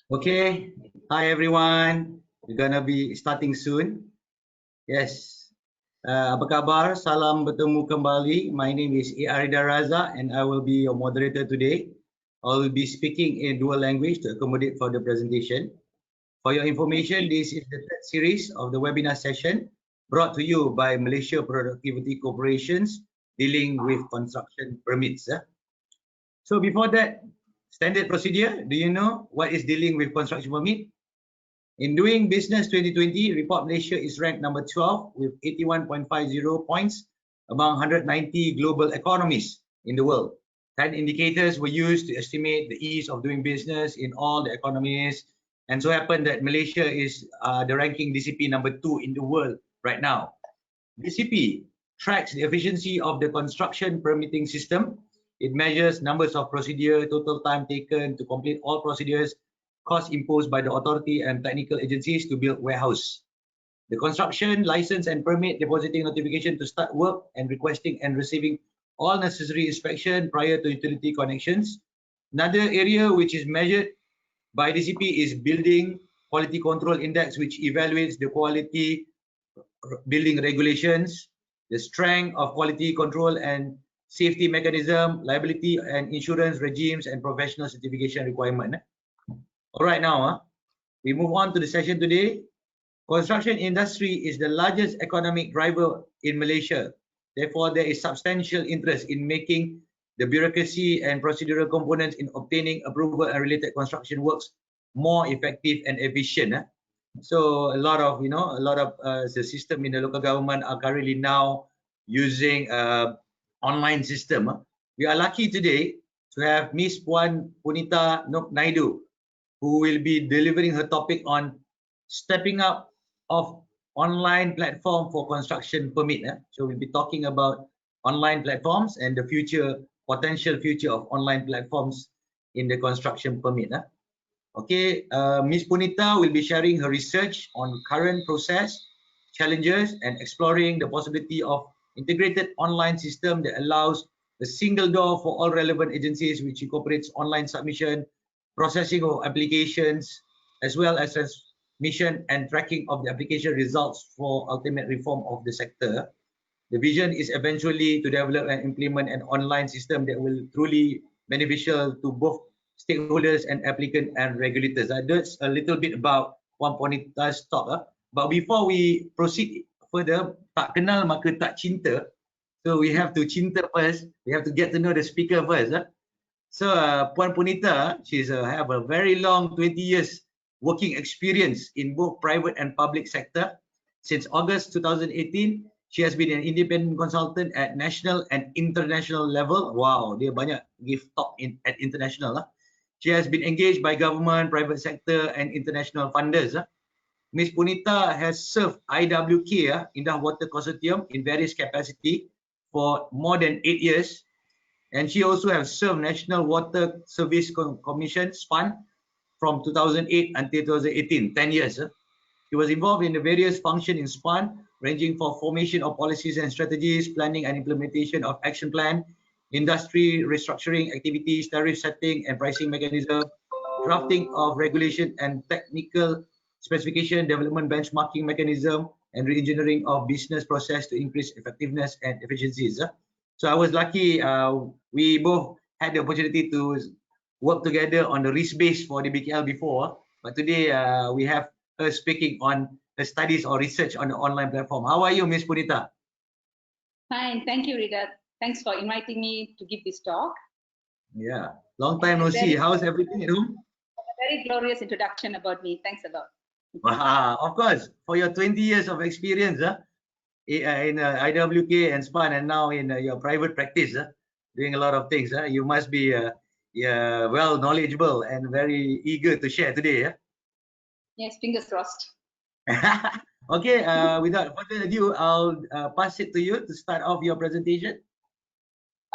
Okay, hi everyone. We're gonna be starting soon. Yes. Apa khabar? Salam bertemu kembali. My name is Arida Raza and I will be your moderator today. I will be speaking in dual language to accommodate for the presentation. For your information, this is the third series of the webinar session brought to you by Malaysia Productivity Corporations dealing with construction permits. So before that, standard procedure, do you know what is dealing with construction permit? In Doing Business 2020, Report Malaysia is ranked number 12 with 81.50 points among 190 global economies in the world. 10 indicators were used to estimate the ease of doing business in all the economies, and so happened that Malaysia is the ranking DCP number 2 in the world right now. DCP tracks the efficiency of the construction permitting system. It measures numbers of procedures, total time taken to complete all procedures, costs imposed by the authority and technical agencies to build warehouse. The construction license and permit depositing notification to start work and requesting and receiving all necessary inspection prior to utility connections. Another area which is measured by DCP is Building Quality Control Index, which evaluates the quality building regulations, the strength of quality control and safety mechanism, liability and insurance regimes, and professional certification requirement. All right, now we move on to the session today. Construction industry is the largest economic driver in Malaysia. Therefore, there is substantial interest in making the bureaucracy and procedural components in obtaining approval and related construction works more effective and efficient. So a lot of the system in the local government are currently now using online system. We are lucky today to have Miss PUNITA NAIDU, who will be delivering her topic on stepping up of online platform for construction permit. So we'll be talking about online platforms and the potential future of online platforms in the construction permit. Okay, Ms. Punita will be sharing her research on current process, challenges, and exploring the possibility of integrated online system that allows a single door for all relevant agencies, which incorporates online submission, processing of applications, as well as transmission and tracking of the application results for ultimate reform of the sector. The vision is eventually to develop and implement an online system that will truly beneficial to both stakeholders and applicant and regulators. That's a little bit about Puan Punita's talk. But before we proceed further, tak kenal maka tak cinta. So we have to cinta first. We have to get to know the speaker first. So Puan Punita, she's have a very long 20 years working experience in both private and public sector. Since August 2018, she has been an independent consultant at national and international level. Wow, dia banyak give talk at international. She has been engaged by government, private sector, and international funders. Ms. Punita has served IWK, Indah Water Consortium, in various capacity for more than 8 years. And she also has served National Water Service Commission, SPAN, from 2008 until 2018, 10 years. She was involved in the various functions in SPAN, ranging from formation of policies and strategies, planning and implementation of action plan, industry restructuring activities, tariff setting and pricing mechanism, drafting of regulation and technical specification, development benchmarking mechanism, and re-engineering of business process to increase effectiveness and efficiencies. So I was lucky, we both had the opportunity to work together on the risk base for the BKL before, but today we have her speaking on her studies or research on the online platform. How are you, Ms. Punita? Fine, thank you, Rida. Thanks for inviting me to give this talk. Yeah, long time no see. How's everything at home? A very glorious introduction about me. Thanks a lot. Of course, for your 20 years of experience in IWK and SPAN, and now in your private practice, doing a lot of things, you must be well knowledgeable and very eager to share today. Yes, fingers crossed. Okay, without further ado, I'll pass it to you to start off your presentation.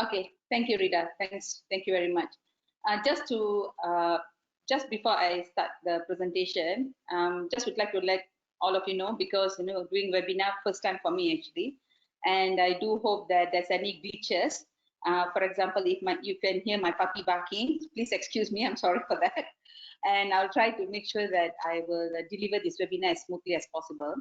Okay, thank you, Rida. Thank you very much. Just before I start the presentation, just would like to let all of you know, because doing webinar first time for me actually, and I do hope that there's any glitches. For example, if you can hear my puppy barking, please excuse me. I'm sorry for that. and I'll try to make sure that I will deliver this webinar as smoothly as possible.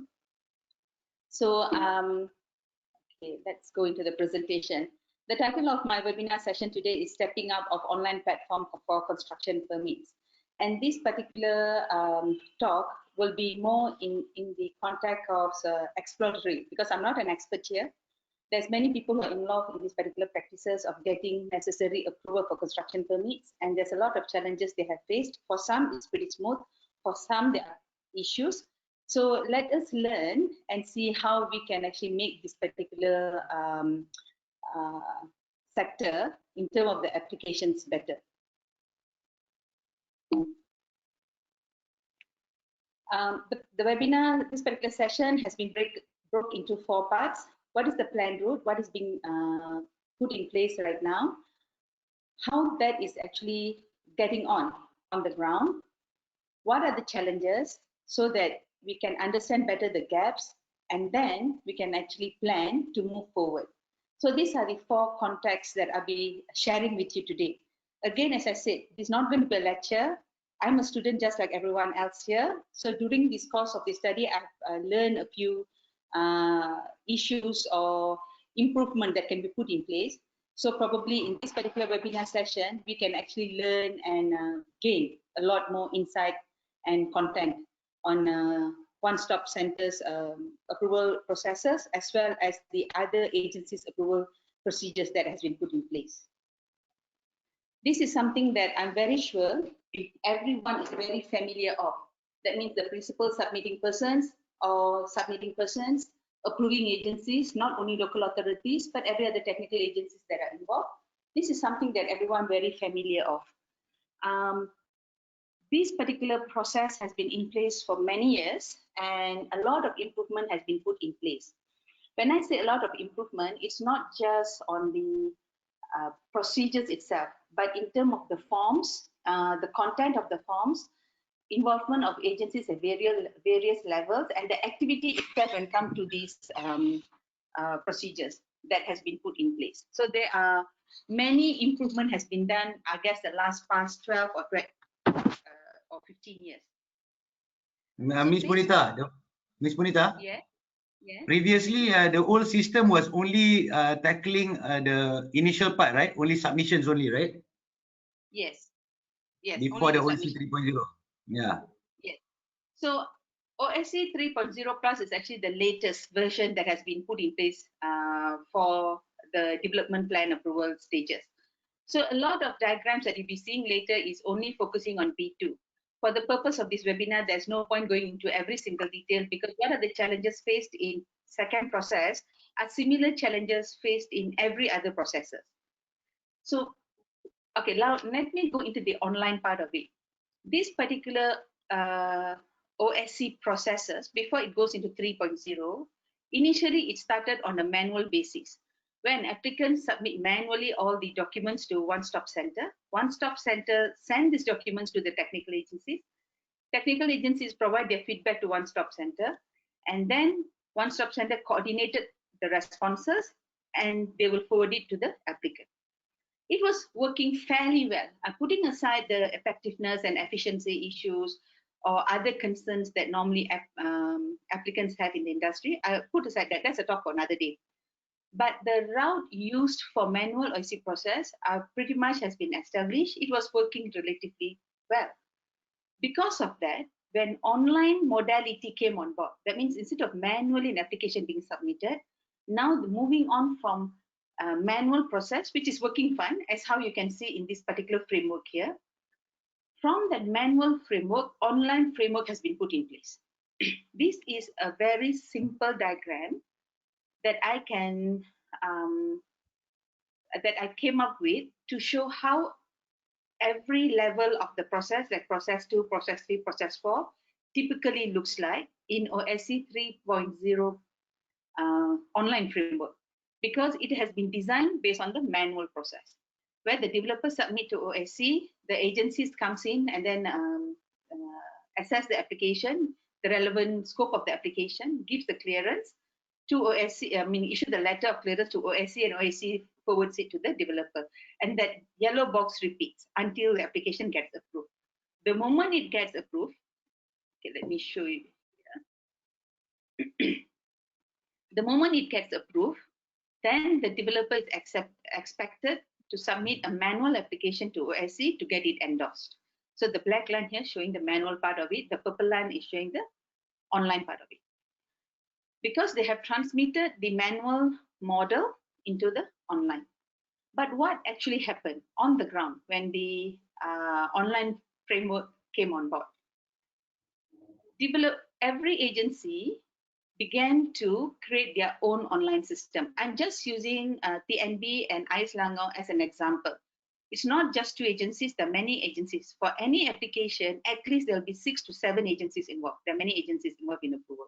So, okay, let's go into the presentation. The title of my webinar session today is Stepping Up of Online Platform for Construction Permits. And this particular talk will be more in the context of exploratory, because I'm not an expert here. There's many people who are involved in these particular practices of getting necessary approval for construction permits, and there's a lot of challenges they have faced. For some, it's pretty smooth. For some, there are issues. So let us learn and see how we can actually make this particular sector in terms of the applications better. The webinar, this particular session has been broke into 4 parts. What is the planned route? What is being put in place right now? How that is actually getting on the ground? What are the challenges so that we can understand better the gaps, and then we can actually plan to move forward. So these are the 4 contexts that I'll be sharing with you today. Again, as I said, it's not going to be a lecture. I'm a student just like everyone else here. So during this course of the study, I've learned a few issues or improvement that can be put in place. So probably in this particular webinar session, we can actually learn and gain a lot more insight and content on one-stop centers approval processes, as well as the other agencies' approval procedures that has been put in place. This is something that I'm very sure everyone is very familiar of. That means the principal submitting persons or submitting persons, approving agencies, not only local authorities, but every other technical agencies that are involved. This is something that everyone very familiar of. This particular process has been in place for many years, and a lot of improvement has been put in place. When I say a lot of improvement, it's not just on the procedures itself, but in terms of the forms, the content of the forms, involvement of agencies at various levels, and the activity itself when it comes to these procedures that has been put in place. So there are many improvement has been done, I guess, the past 12 or 15 years. Miss Punita, Yeah. Yeah. Previously, the old system was only tackling the initial part, right? Only submissions only, right? Yes. Yes. Before the OSC 3.0. Yeah. Yes. So OSC 3.0 Plus is actually the latest version that has been put in place for the development plan approval stages. So a lot of diagrams that you'll be seeing later is only focusing on B2. For the purpose of this webinar, there's no point going into every single detail, because what are the challenges faced in second process are similar challenges faced in every other processes. So, okay, now let me go into the online part of it. This particular OSC processes, before it goes into 3.0, initially it started on a manual basis. When applicants submit manually all the documents to One-Stop Center, One-Stop Center send these documents to the technical agencies. Technical agencies provide their feedback to One-Stop Center, and then One-Stop Center coordinated the responses, and they will forward it to the applicant. It was working fairly well. Putting aside the effectiveness and efficiency issues or other concerns that normally applicants have in the industry, I put aside that. That's a talk for another day. But the route used for manual OSC process pretty much has been established. It was working relatively well. Because of that, when online modality came on board, that means instead of manually an application being submitted, now moving on from manual process, which is working fine, as how you can see in this particular framework here. From that manual framework, online framework has been put in place. This is a very simple diagram that I can that I came up with to show how every level of the process, like process 2, process 3, process 4, typically looks like in OSC 3.0 online framework, because it has been designed based on the manual process, where the developers submit to OSC, the agencies comes in and then assess the application, the relevant scope of the application, gives the clearance to OSC, issue the letter of clearance to OSC, and OSC forwards it to the developer. And that yellow box repeats until the application gets approved. The moment it gets approved, okay, let me show you. The moment it gets approved, then the developer is expected to submit a manual application to OSC to get it endorsed. So the black line here showing the manual part of it, the purple line is showing the online part of it. Because they have transmitted the manual model into the online. But what actually happened on the ground when the online framework came on board? Every agency began to create their own online system. I'm just using TNB and Ais Selangor as an example. It's not just 2 agencies, there are many agencies. For any application, at least there'll be 6 to 7 agencies involved. There are many agencies involved in approval.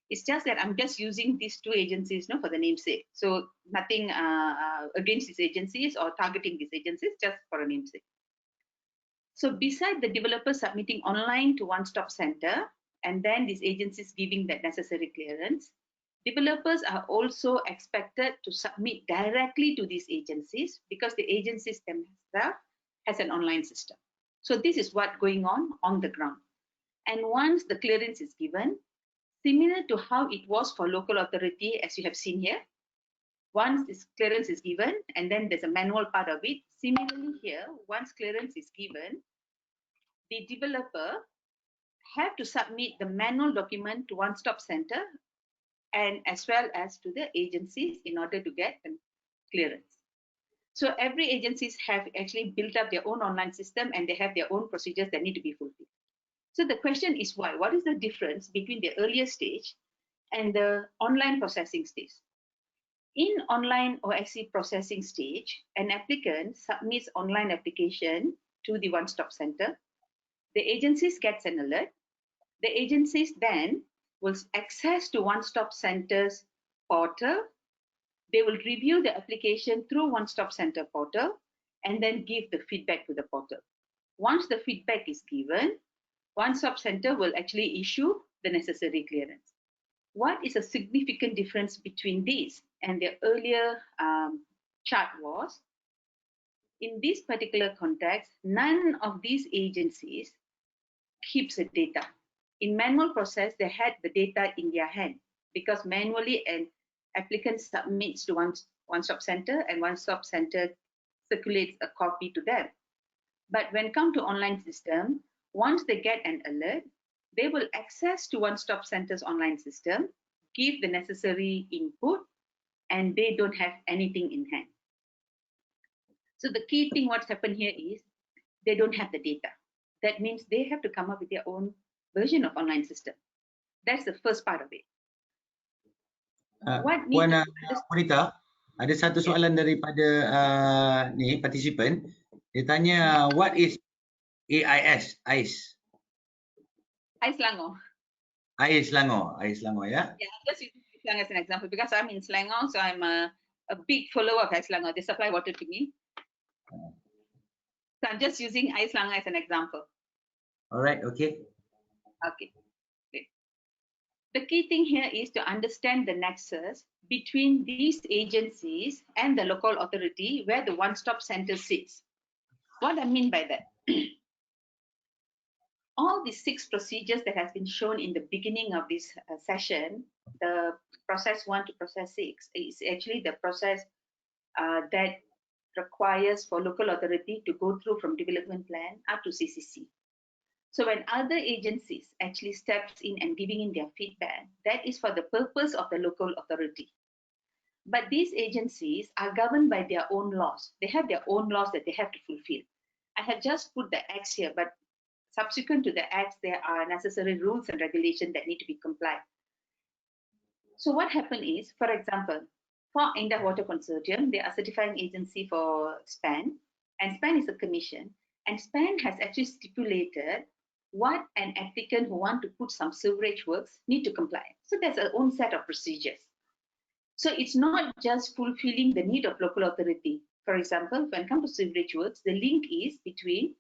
It's just that I'm just using these 2 agencies for the namesake. So nothing against these agencies or targeting these agencies, just for a namesake. So beside the developer submitting online to one-stop center, and then these agencies giving that necessary clearance, developers are also expected to submit directly to these agencies because the agencies themselves has an online system. So this is what's going on the ground. And once the clearance is given, similar to how it was for local authority, as you have seen here, once this clearance is given, and then there's a manual part of it. Similarly here, once clearance is given, the developer have to submit the manual document to one-stop center and as well as to the agencies in order to get clearance. So every agencies have actually built up their own online system and they have their own procedures that need to be fulfilled. So the question is why? What is the difference between the earlier stage and the online processing stage? In online OSC processing stage, an applicant submits online application to the one-stop center. The agencies gets an alert. The agencies then will access to one-stop center's portal. They will review the application through one-stop center portal and then give the feedback to the portal. Once the feedback is given, one-stop center will actually issue the necessary clearance. What is a significant difference between these and the earlier chart was, in this particular context, none of these agencies keeps the data. In manual process, they had the data in their hand because manually an applicant submits to one-stop center and one-stop center circulates a copy to them. But when it comes to online system, once they get an alert, they will access to one-stop center's online system, give the necessary input, and they don't have anything in hand. So the key thing what's happened here is they don't have the data. That means they have to come up with their own version of online system. That's the first part of it. Puan PUNITA, ada satu soalan daripada ni participant. Dia tanya, what is AIS? AIS Selangor. AIS Selangor, ya. Yeah, I'm just using Selangor as an example because I'm in Selangor, so I'm a big follower of Selangor. They supply water to me. So I'm just using Selangor as an example. All right, okay. Okay. The key thing here is to understand the nexus between these agencies and the local authority where the one-stop center sits. What I mean by that, all the 6 procedures that has been shown in the beginning of this session, the process 1 to process 6, is actually the process that requires for local authority to go through from development plan up to CCC. So when other agencies actually steps in and giving in their feedback, that is for the purpose of the local authority. But these agencies are governed by their own laws. They have their own laws that they have to fulfill. I have just put the acts here, but subsequent to the acts, there are necessary rules and regulations that need to be complied. So what happened is, for example, for Indah Water Consortium, they are certifying agency for SPAN, and SPAN is a commission, and SPAN has actually stipulated what an applicant who want to put some sewerage works need to comply. So there's their own set of procedures. So it's not just fulfilling the need of local authority. For example, when it comes to sewerage works, the link is between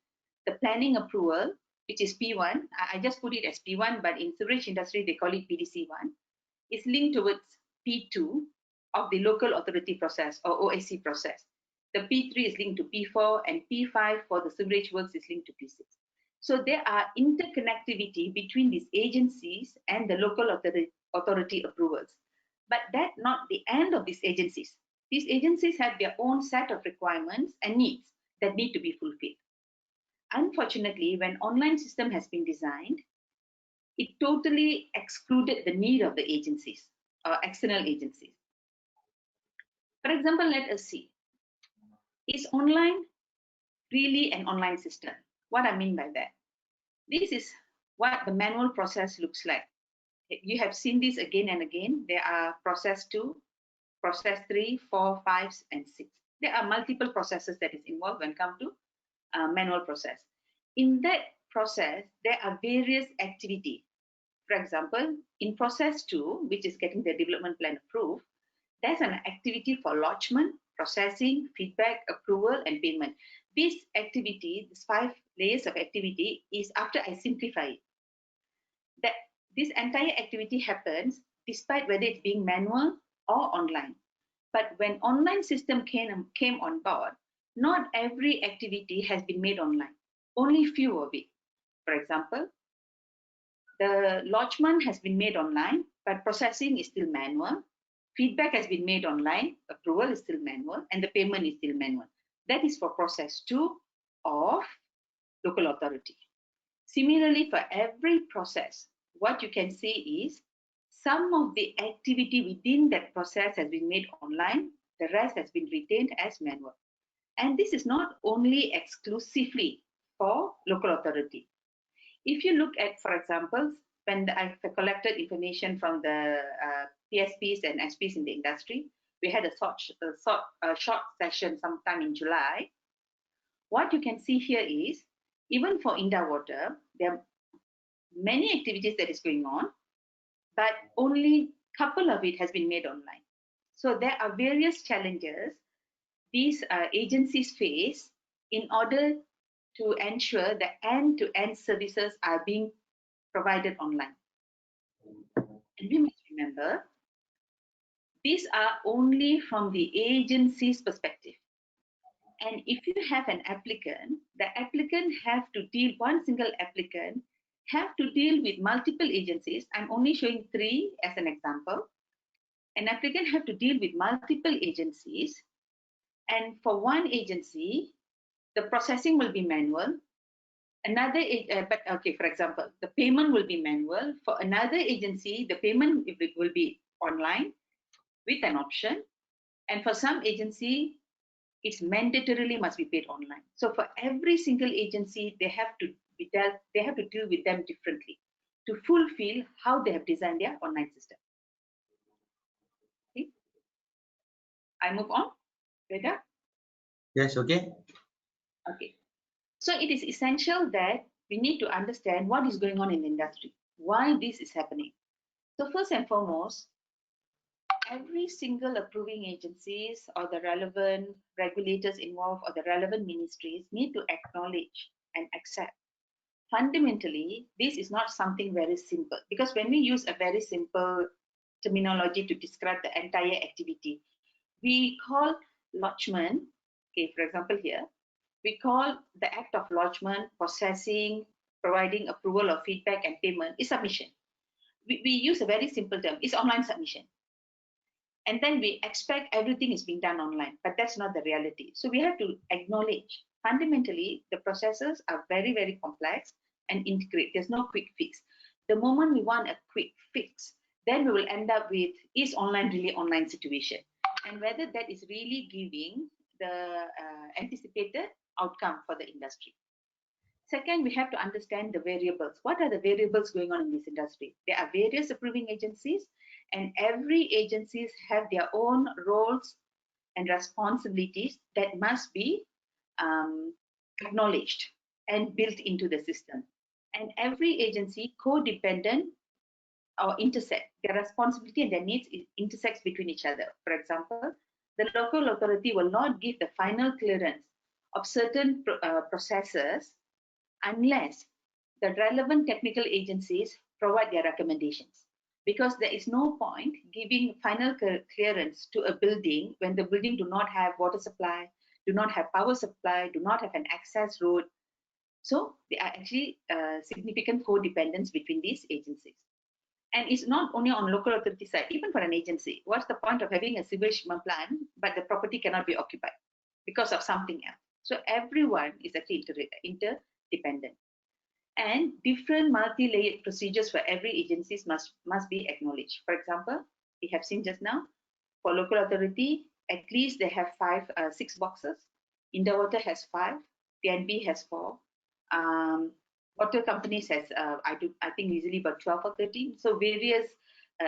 the planning approval, which is P1. I just put it as P1, but in sewerage industry, they call it PDC1. It's linked towards P2 of the local authority process or OSC process. The P3 is linked to P4 and P5 for the sewerage works is linked to P6. So there are interconnectivity between these agencies and the local authority approvals. But that's not the end of these agencies. These agencies have their own set of requirements and needs that need to be fulfilled. Unfortunately, when online system has been designed, it totally excluded the need of the agencies or external agencies. For example, let us see, is online really an online system? What I mean by that, this is what the manual process looks like. You have seen this again and again. There are process 2, process 3, 4, 5, and 6. There are multiple processes that is involved when it comes to manual process. In that process, there are various activities. For example, in process 2, which is getting the development plan approved, there's an activity for lodgement, processing, feedback, approval, and payment. This activity, these 5 layers of activity, is after I simplify it. That this entire activity happens despite whether it's being manual or online. But when online system came on board, not every activity has been made online, only few of it. For example, the lodgement has been made online, but processing is still manual. Feedback has been made online, approval is still manual, and the payment is still manual. That is for process 2 of local authority. Similarly, for every process, what you can see is some of the activity within that process has been made online, the rest has been retained as manual. And this is not only exclusively for local authority. If you look at, for example, when I collected information from the PSPs and SPs in the industry, we had a short session sometime in July. What you can see here is, even for Indah Water, there are many activities that is going on, but only a couple of it has been made online. So there are various challenges these agencies face in order to ensure that end-to-end services are being provided online. And we must remember, these are only from the agency's perspective. And if you have an applicant, the applicant have to deal, one single applicant have to deal with multiple agencies. I'm only showing 3 as an example. An applicant have to deal with multiple agencies. And for one agency, the processing will be manual. For example, the payment will be manual. For another agency, the payment will be online with an option. And for some agency, it's mandatorily must be paid online. So for every single agency, they have to deal with them differently to fulfill how they have designed their online system. Okay. I move on. Reda? Yes, okay. Okay. So it is essential that we need to understand what is going on in the industry, why this is happening. So first and foremost, every single approving agencies or the relevant regulators involved or the relevant ministries need to acknowledge and accept. Fundamentally, this is not something very simple, because when we use a very simple terminology to describe the entire activity, we call lodgement, okay, for example here, we call the act of lodgement, processing, providing approval or feedback and payment is submission. We use a very simple term, it's online submission. And then we expect everything is being done online, but that's not the reality. So we have to acknowledge, fundamentally, the processes are very, very complex and integrate. There's no quick fix. The moment we want a quick fix, then we will end up with, is online really online situation? And whether that is really giving the anticipated outcome for the industry. Second, we have to understand the variables. What are the variables going on in this industry? There are various approving agencies, and every agencies have their own roles and responsibilities that must be acknowledged and built into the system. And every agency codependent or intersect, their responsibility and their needs intersects between each other. For example, the local authority will not give the final clearance of certain processes unless the relevant technical agencies provide their recommendations. Because there is no point giving final clearance to a building when the building do not have water supply, do not have power supply, do not have an access road. So there are actually significant codependence between these agencies. And it's not only on local authority side, even for an agency. What's the point of having a sewage treatment plan, but the property cannot be occupied because of something else? So everyone is actually interdependent. And different multi-layered procedures for every agencies must be acknowledged. For example, we have seen just now, for local authority, at least they have 6 boxes. Indawater has 5, TNB has 4. Water companies has, I think easily about 12 or 13. So various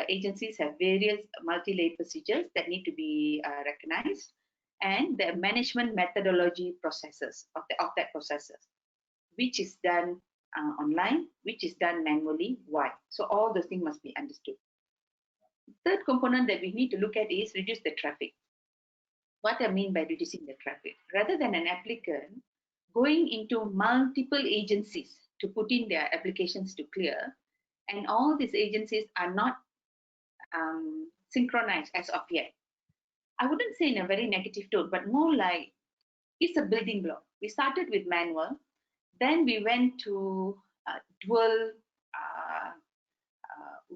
agencies have various multi-layered procedures that need to be recognized, and the management methodology processes of that processes, which is done online, which is done manually, why. So all those things must be understood. Third component that we need to look at is reduce the traffic. What I mean by reducing the traffic, rather than an applicant going into multiple agencies to put in their applications to clear, and all these agencies are not synchronized as of yet. I wouldn't say in a very negative tone, but more like it's a building block. We started with manual, then we went to dual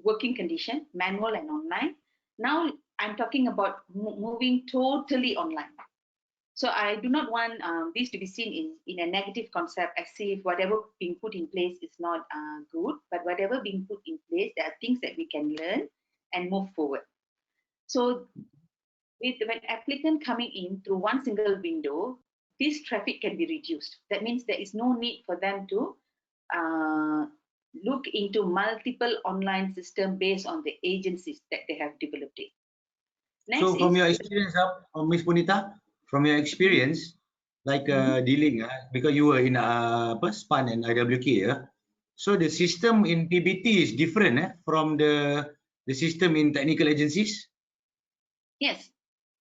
working condition, manual and online. Now I'm talking about moving totally online. So I do not want this to be seen in a negative concept, as if whatever being put in place is not good, but whatever being put in place, there are things that we can learn and move forward. So with when applicant coming in through one single window, this traffic can be reduced. That means there is no need for them to look into multiple online system based on the agencies that they have developed it. Next so from your experience, Ms. Punita, from your experience, like dealing, because you were in SPAN and IWK, so the system in PBT is different from the system in technical agencies? Yes,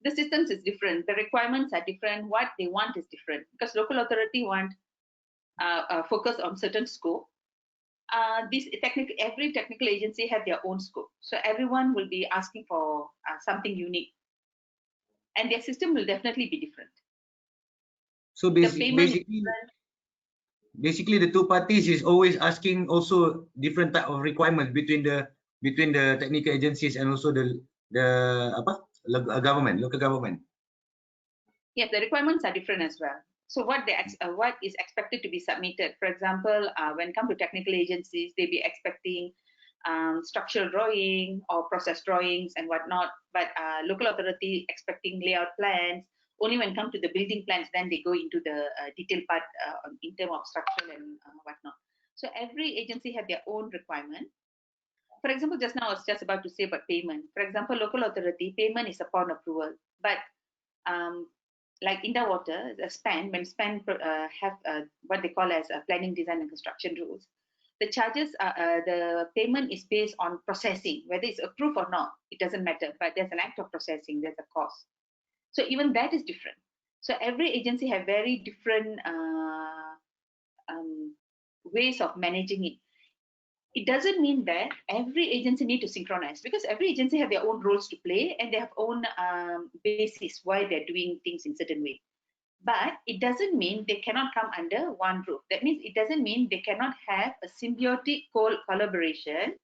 the systems is different. The requirements are different. What they want is different, because local authority want focus on certain scope. Every technical agency have their own scope, so everyone will be asking for something unique, and their system will definitely be different. So basically the two parties is always asking also different type of requirements between the technical agencies and also the government, local government. Yes, the requirements are different as well. So what is expected to be submitted, for example, when it comes to technical agencies, they be expecting structural drawing or process drawings and whatnot, but local authority expecting layout plans. Only when it comes to the building plans, then they go into the detailed part in terms of structural and whatnot. So every agency have their own requirement. For example, just now I was just about to say about payment. For example, local authority payment is upon approval, but like Indawater, the SPAN, when SPAN have what they call as planning, design, and construction rules, the charges, the payment is based on processing, whether it's approved or not, it doesn't matter, but there's an act of processing, there's a cost. So even that is different. So every agency have very different ways of managing it. It doesn't mean that every agency need to synchronize, because every agency have their own roles to play and they have own basis why they're doing things in certain way. But it doesn't mean they cannot come under one roof. That means it doesn't mean they cannot have a symbiotic collaboration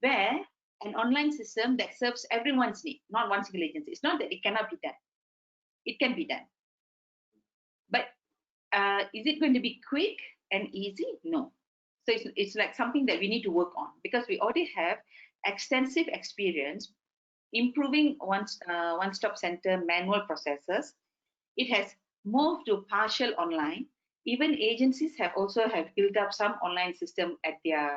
where an online system that serves everyone's need, not one single agency. It's not that it cannot be done. It can be done. But is it going to be quick and easy? No. So it's like something that we need to work on, because we already have extensive experience improving one-stop center manual processes. It has moved to partial online. Even agencies have built up some online system at their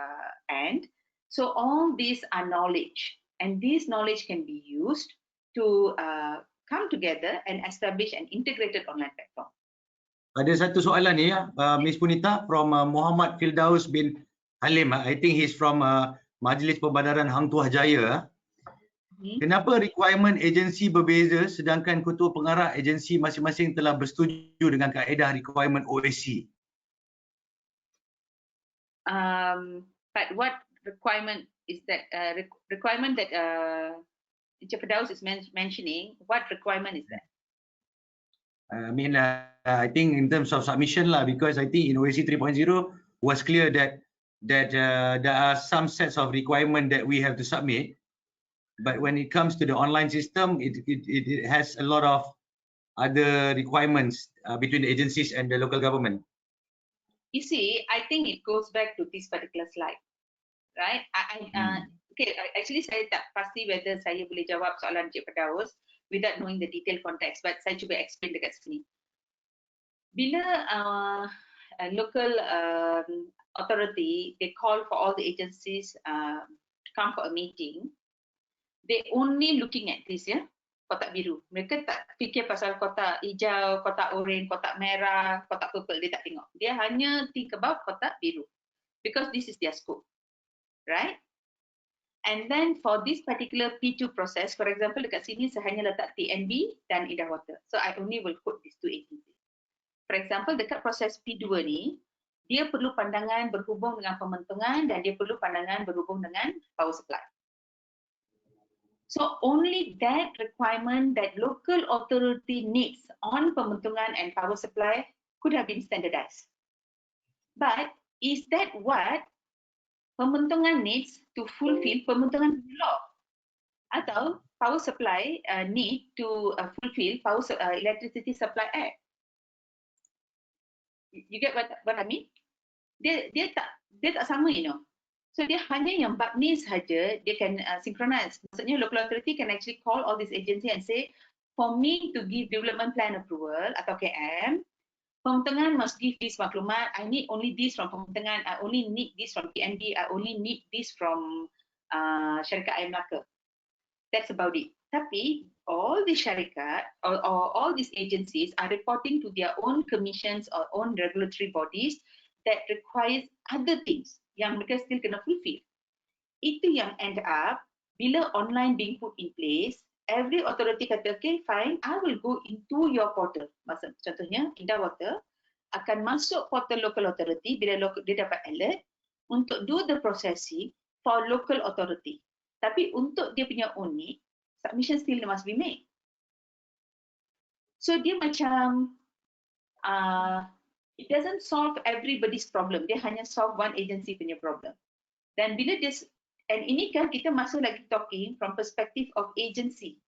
end. So all these are knowledge, and this knowledge can be used to come together and establish an integrated online platform. Ada satu soalan ni Ms. Punita from Muhammad Firdaus bin Halim. I think he's from Majlis Pembandaran Hang Tuah Jaya. Kenapa requirement agensi berbeza sedangkan ketua pengarah agensi masing-masing telah bersetuju dengan kaedah requirement OSC? But what requirement is that? Requirement that Encik Firdaus is mentioning, what requirement is that? I think in terms of submission lah, because I think in OAC 3.0 was clear that there are some sets of requirement that we have to submit, but when it comes to the online system, it has a lot of other requirements between the agencies and the local government. You see, I think it goes back to this particular slide, right? Actually saya tak pasti whether saya boleh jawab soalan Cik Firdaus without knowing the detailed context, but saya cuba explain dekat sini. Bila a local authority, they call for all the agencies to come for a meeting, they only looking at this, ya, kotak biru. Mereka tak fikir pasal kotak hijau, kotak orange, kotak merah, kotak purple, dia tak tengok. Dia hanya think about kotak biru because this is their scope, right? And then for this particular P2 process, for example, dekat sini saya hanya letak TNB dan Indah Water. So I only will quote these two agencies. For example, dekat proses P2 ni, dia perlu pandangan berhubung dengan pementungan dan dia perlu pandangan berhubung dengan power supply. So only that requirement that local authority needs on pementungan and power supply could have been standardized. But is that what pementungan needs to fulfill pementungan law? Atau power supply need to fulfill Electricity Supply Act? You get what I mean? Dia tak sama, you know. So dia hanya yang bab ni sahaja dia can synchronize. Maksudnya local authority can actually call all these agency and say, for me to give development plan approval atau KM, pementungan must give this maklumat. I need only this from pementungan. I only need this from PNB. I only need this from syarikat air Melaka. That's about it. Tapi all the syarikat or all these agencies are reporting to their own commissions or own regulatory bodies that requires other things yang mereka still kena fulfill. Itu yang end up bila online being put in place, every authority kata, okay, fine, I will go into your portal. Maksud, contohnya, Indah Water akan masuk portal local authority bila dia dapat alert untuk do the processing for local authority. Tapi untuk dia punya unit, submission still must be made. So dia macam it doesn't solve everybody's problem. Dia hanya solve one agency punya problem. Dan bila dia, and ini kan kita masuk lagi talking from perspective of agency.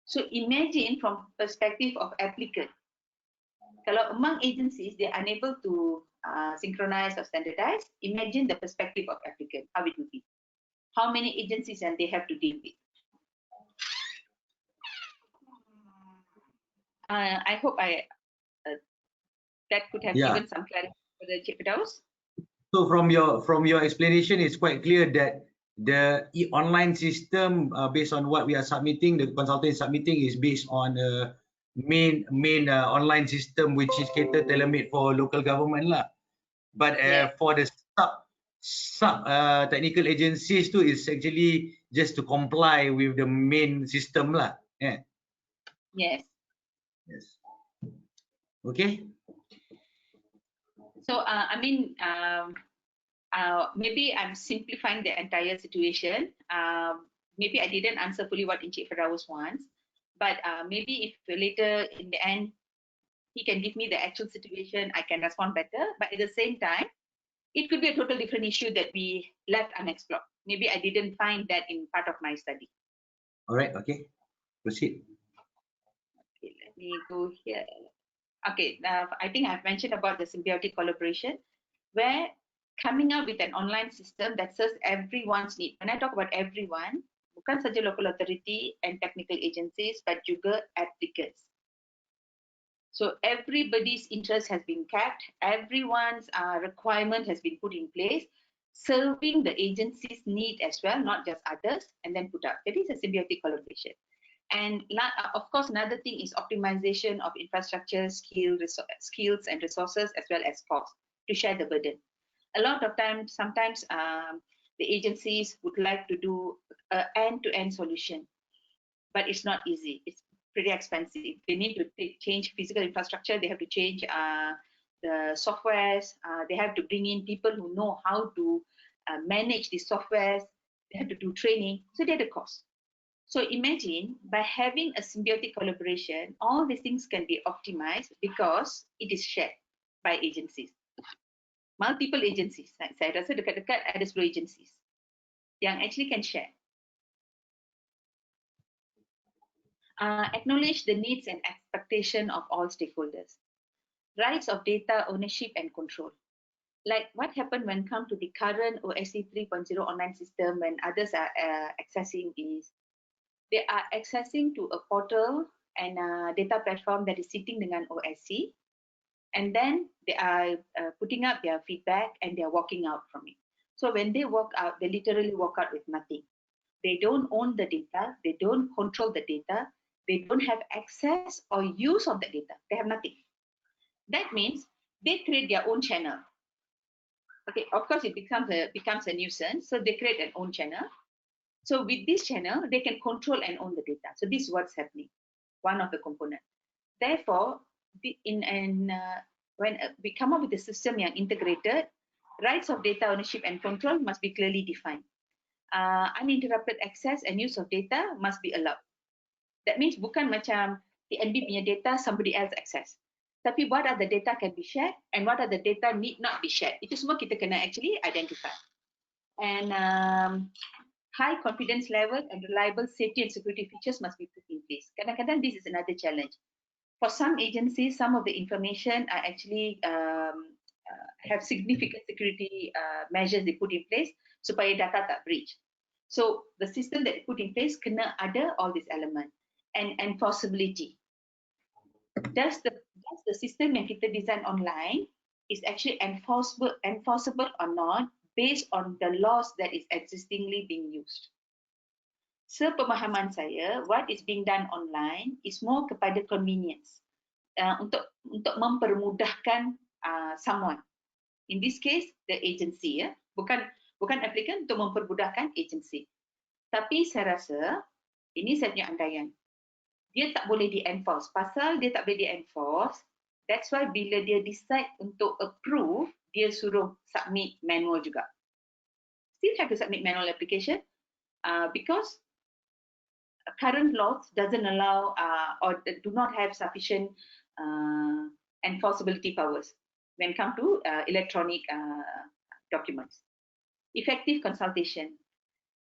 So imagine from perspective of applicant. Kalau among agencies they are unable to synchronize or standardize, imagine the perspective of applicant, how it would be. How many agencies and they have to deal with. I hope that could have given some clarity for the Cik Firdaus. So from your explanation, it's quite clear that the online system, based on what we are submitting, the consultant is submitting, is based on a main online system which is catered tailor-made for local government lah. But for the sub technical agencies too, is actually just to comply with the main system lah. Yeah. Yes. Yes. Okay. So I mean, maybe I'm simplifying the entire situation. Maybe I didn't answer fully what Encik Firdaus wants, but maybe if later in the end he can give me the actual situation, I can respond better. But at the same time, it could be a total different issue that we left unexplored. Maybe I didn't find that in part of my study. All right. Okay. Proceed. Okay, let me go here. Okay, I think I've mentioned about the symbiotic collaboration, where coming up with an online system that serves everyone's need. When I talk about everyone, bukan saja local authority and technical agencies, but juga applicants. So everybody's interest has been kept, everyone's requirement has been put in place, serving the agency's need as well, not just others, and then put up. That is a symbiotic collaboration. And of course, another thing is optimization of infrastructure, skills and resources, as well as cost, to share the burden. A lot of times, sometimes the agencies would like to do an end-to-end solution, but it's not easy. It's pretty expensive. They need to change physical infrastructure. They have to change the softwares. They have to bring in people who know how to manage the softwares. They have to do training. So they're the cost. So imagine by having a symbiotic collaboration, all these things can be optimized because it is shared by agencies. Multiple agencies. Saya rasa dekat-dekat ada 10 agencies yang actually can share. Acknowledge the needs and expectation of all stakeholders. Rights of data ownership and control. Like what happened when come to the current OSC 3.0 online system when others are accessing is, they are accessing to a portal and a data platform that is sitting dengan OSC, and then they are putting up their feedback and they are walking out from it. So when they walk out, they literally walk out with nothing. They don't own the data, they don't control the data, they don't have access or use of the data. They have nothing. That means they create their own channel. Okay, of course it becomes a nuisance, so they create an own channel. So with this channel, they can control and own the data. So this is what's happening, one of the components. Therefore, when we come up with a system yang integrated, rights of data ownership and control must be clearly defined. Uninterrupted access and use of data must be allowed. That means bukan macam TNB punya data, somebody else access. Tapi what are the data can be shared and what are the data need not be shared. Itu semua kita kena actually identify. And high confidence level and reliable safety and security features must be put in place. Kadang-kadang this is another challenge. For some agencies, some of the information are actually have significant security measures they put in place supaya data tak breach. So the system that they put in place kena ada all these elements. And enforceability. Does the system yang kita design online is actually enforceable or not based on the laws that is existingly being used? Sepemahaman saya, what is being done online is more kepada convenience untuk mempermudahkan someone. In this case, the agency, bukan applicant, untuk mempermudahkan agency. Tapi saya rasa ini saya punya andaian. Dia tak boleh di-enforce. Pasal dia tak boleh di-enforce, that's why bila dia decide untuk approve, dia suruh submit manual juga. Still have to submit manual application because current laws doesn't allow or do not have sufficient enforceability powers when it comes to electronic documents. Effective consultation.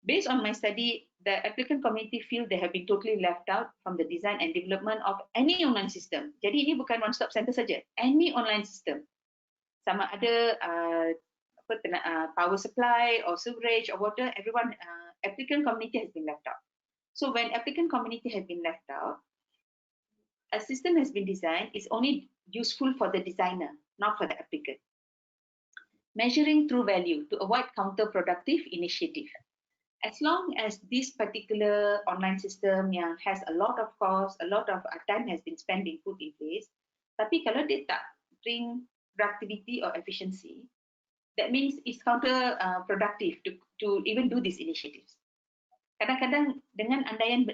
Based on my study, the applicant community feel they have been totally left out from the design and development of any online system. Jadi ini bukan one-stop center saja. Any online system. Sama ada power supply or sewerage or water, everyone, applicant community has been left out. So when applicant community has been left out, a system has been designed is only useful for the designer, not for the applicant. Measuring true value to avoid counterproductive initiative. As long as this particular online system yang has a lot of cost, a lot of time has been spent being put in place, tapi kalau dia tak bring productivity or efficiency, that means it's counterproductive to even do these initiatives. Kadang-kadang dengan andaian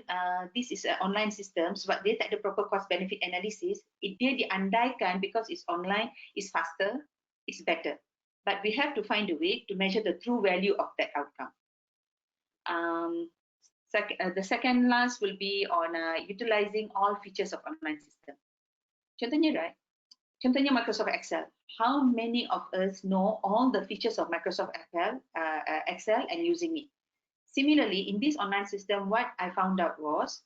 this is an online system, sebab dia tak ada proper cost benefit analysis, dia diandaikan because it's online, it's faster, it's better. But we have to find a way to measure the true value of that outcome. The second last will be on utilizing all features of online system. Contohnya, right? Contohnya Microsoft Excel. How many of us know all the features of Microsoft Excel and using it? Similarly, in this online system, what I found out was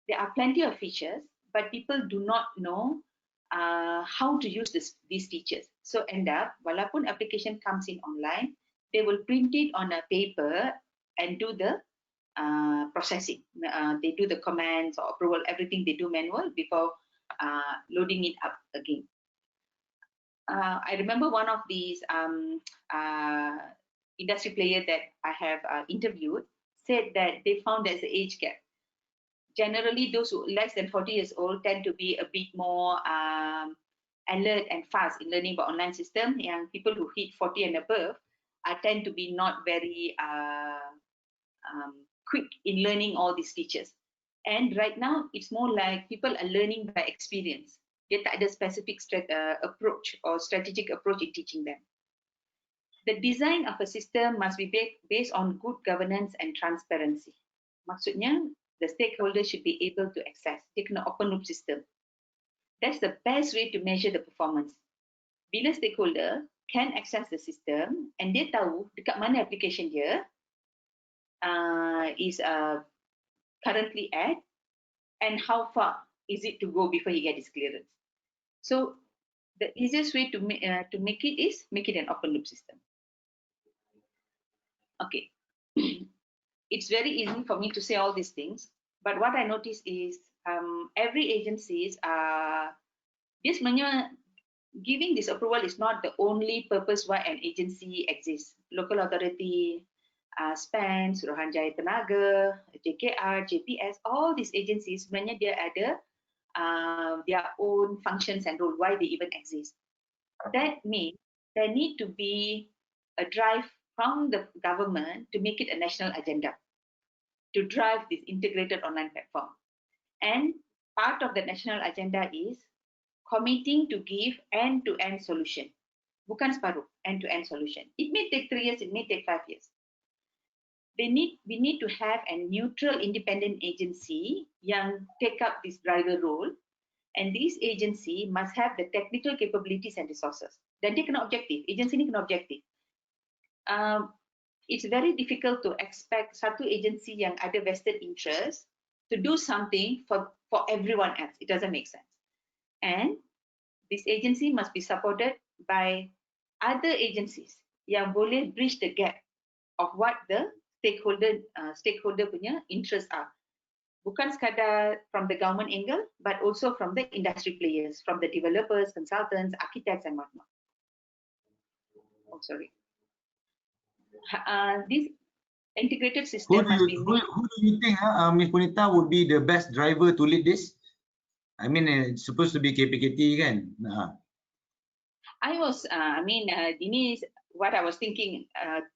there are plenty of features, but people do not know how to use these features. So end up, walaupun application comes in online, they will print it on a paper and do the processing. They do the commands or approval, everything they do manual before loading it up again. I remember one of these industry players that I have interviewed said that they found there's an age gap. Generally, those who less than 40 years old tend to be a bit more alert and fast in learning about online system. And people who hit 40 and above tend to be not very quick in learning all these features. And right now, it's more like people are learning by experience. Dia tak ada specific approach or strategic approach in teaching them. The design of a system must be based on good governance and transparency. Maksudnya, the stakeholders should be able to access. Take an open loop system. That's the best way to measure the performance. Bila stakeholder can access the system and dia tahu dekat mana application dia is currently at and how far is it to go before he get his clearance. So the easiest way to make it is make it an open loop system. Okay. It's very easy for me to say all these things, but what I notice is every agencies dia sebenarnya giving this approval is not the only purpose why an agency exists. Local authority, SPAN, Suruhanjaya Tenaga, JKR, JPS, all these agencies sebenarnya dia ada their own functions and role why they even exist. That means there need to be a drive from the government to make it a national agenda to drive this integrated online platform. And part of the national agenda is committing to give end-to-end solution. Bukan separuh, end-to-end solution. It may take 3 years, it may take 5 years. We need to have a neutral independent agency yang take up this driver role, and this agency must have the technical capabilities and resources. Dan dia kena objektif, agency ni kena objektif. It's very difficult to expect satu agency yang ada vested interest to do something for everyone else. It doesn't make sense. And this agency must be supported by other agencies yang boleh bridge the gap of what the stakeholder punya interests are. Bukan sekadar from the government angle, but also from the industry players, from the developers, consultants, architects, and whatnot. Oh, sorry. This integrated system must be. Who do you think, Ms. Punita, would be the best driver to lead this? I mean, it's supposed to be KPKT, kan? Ini is what I was thinking.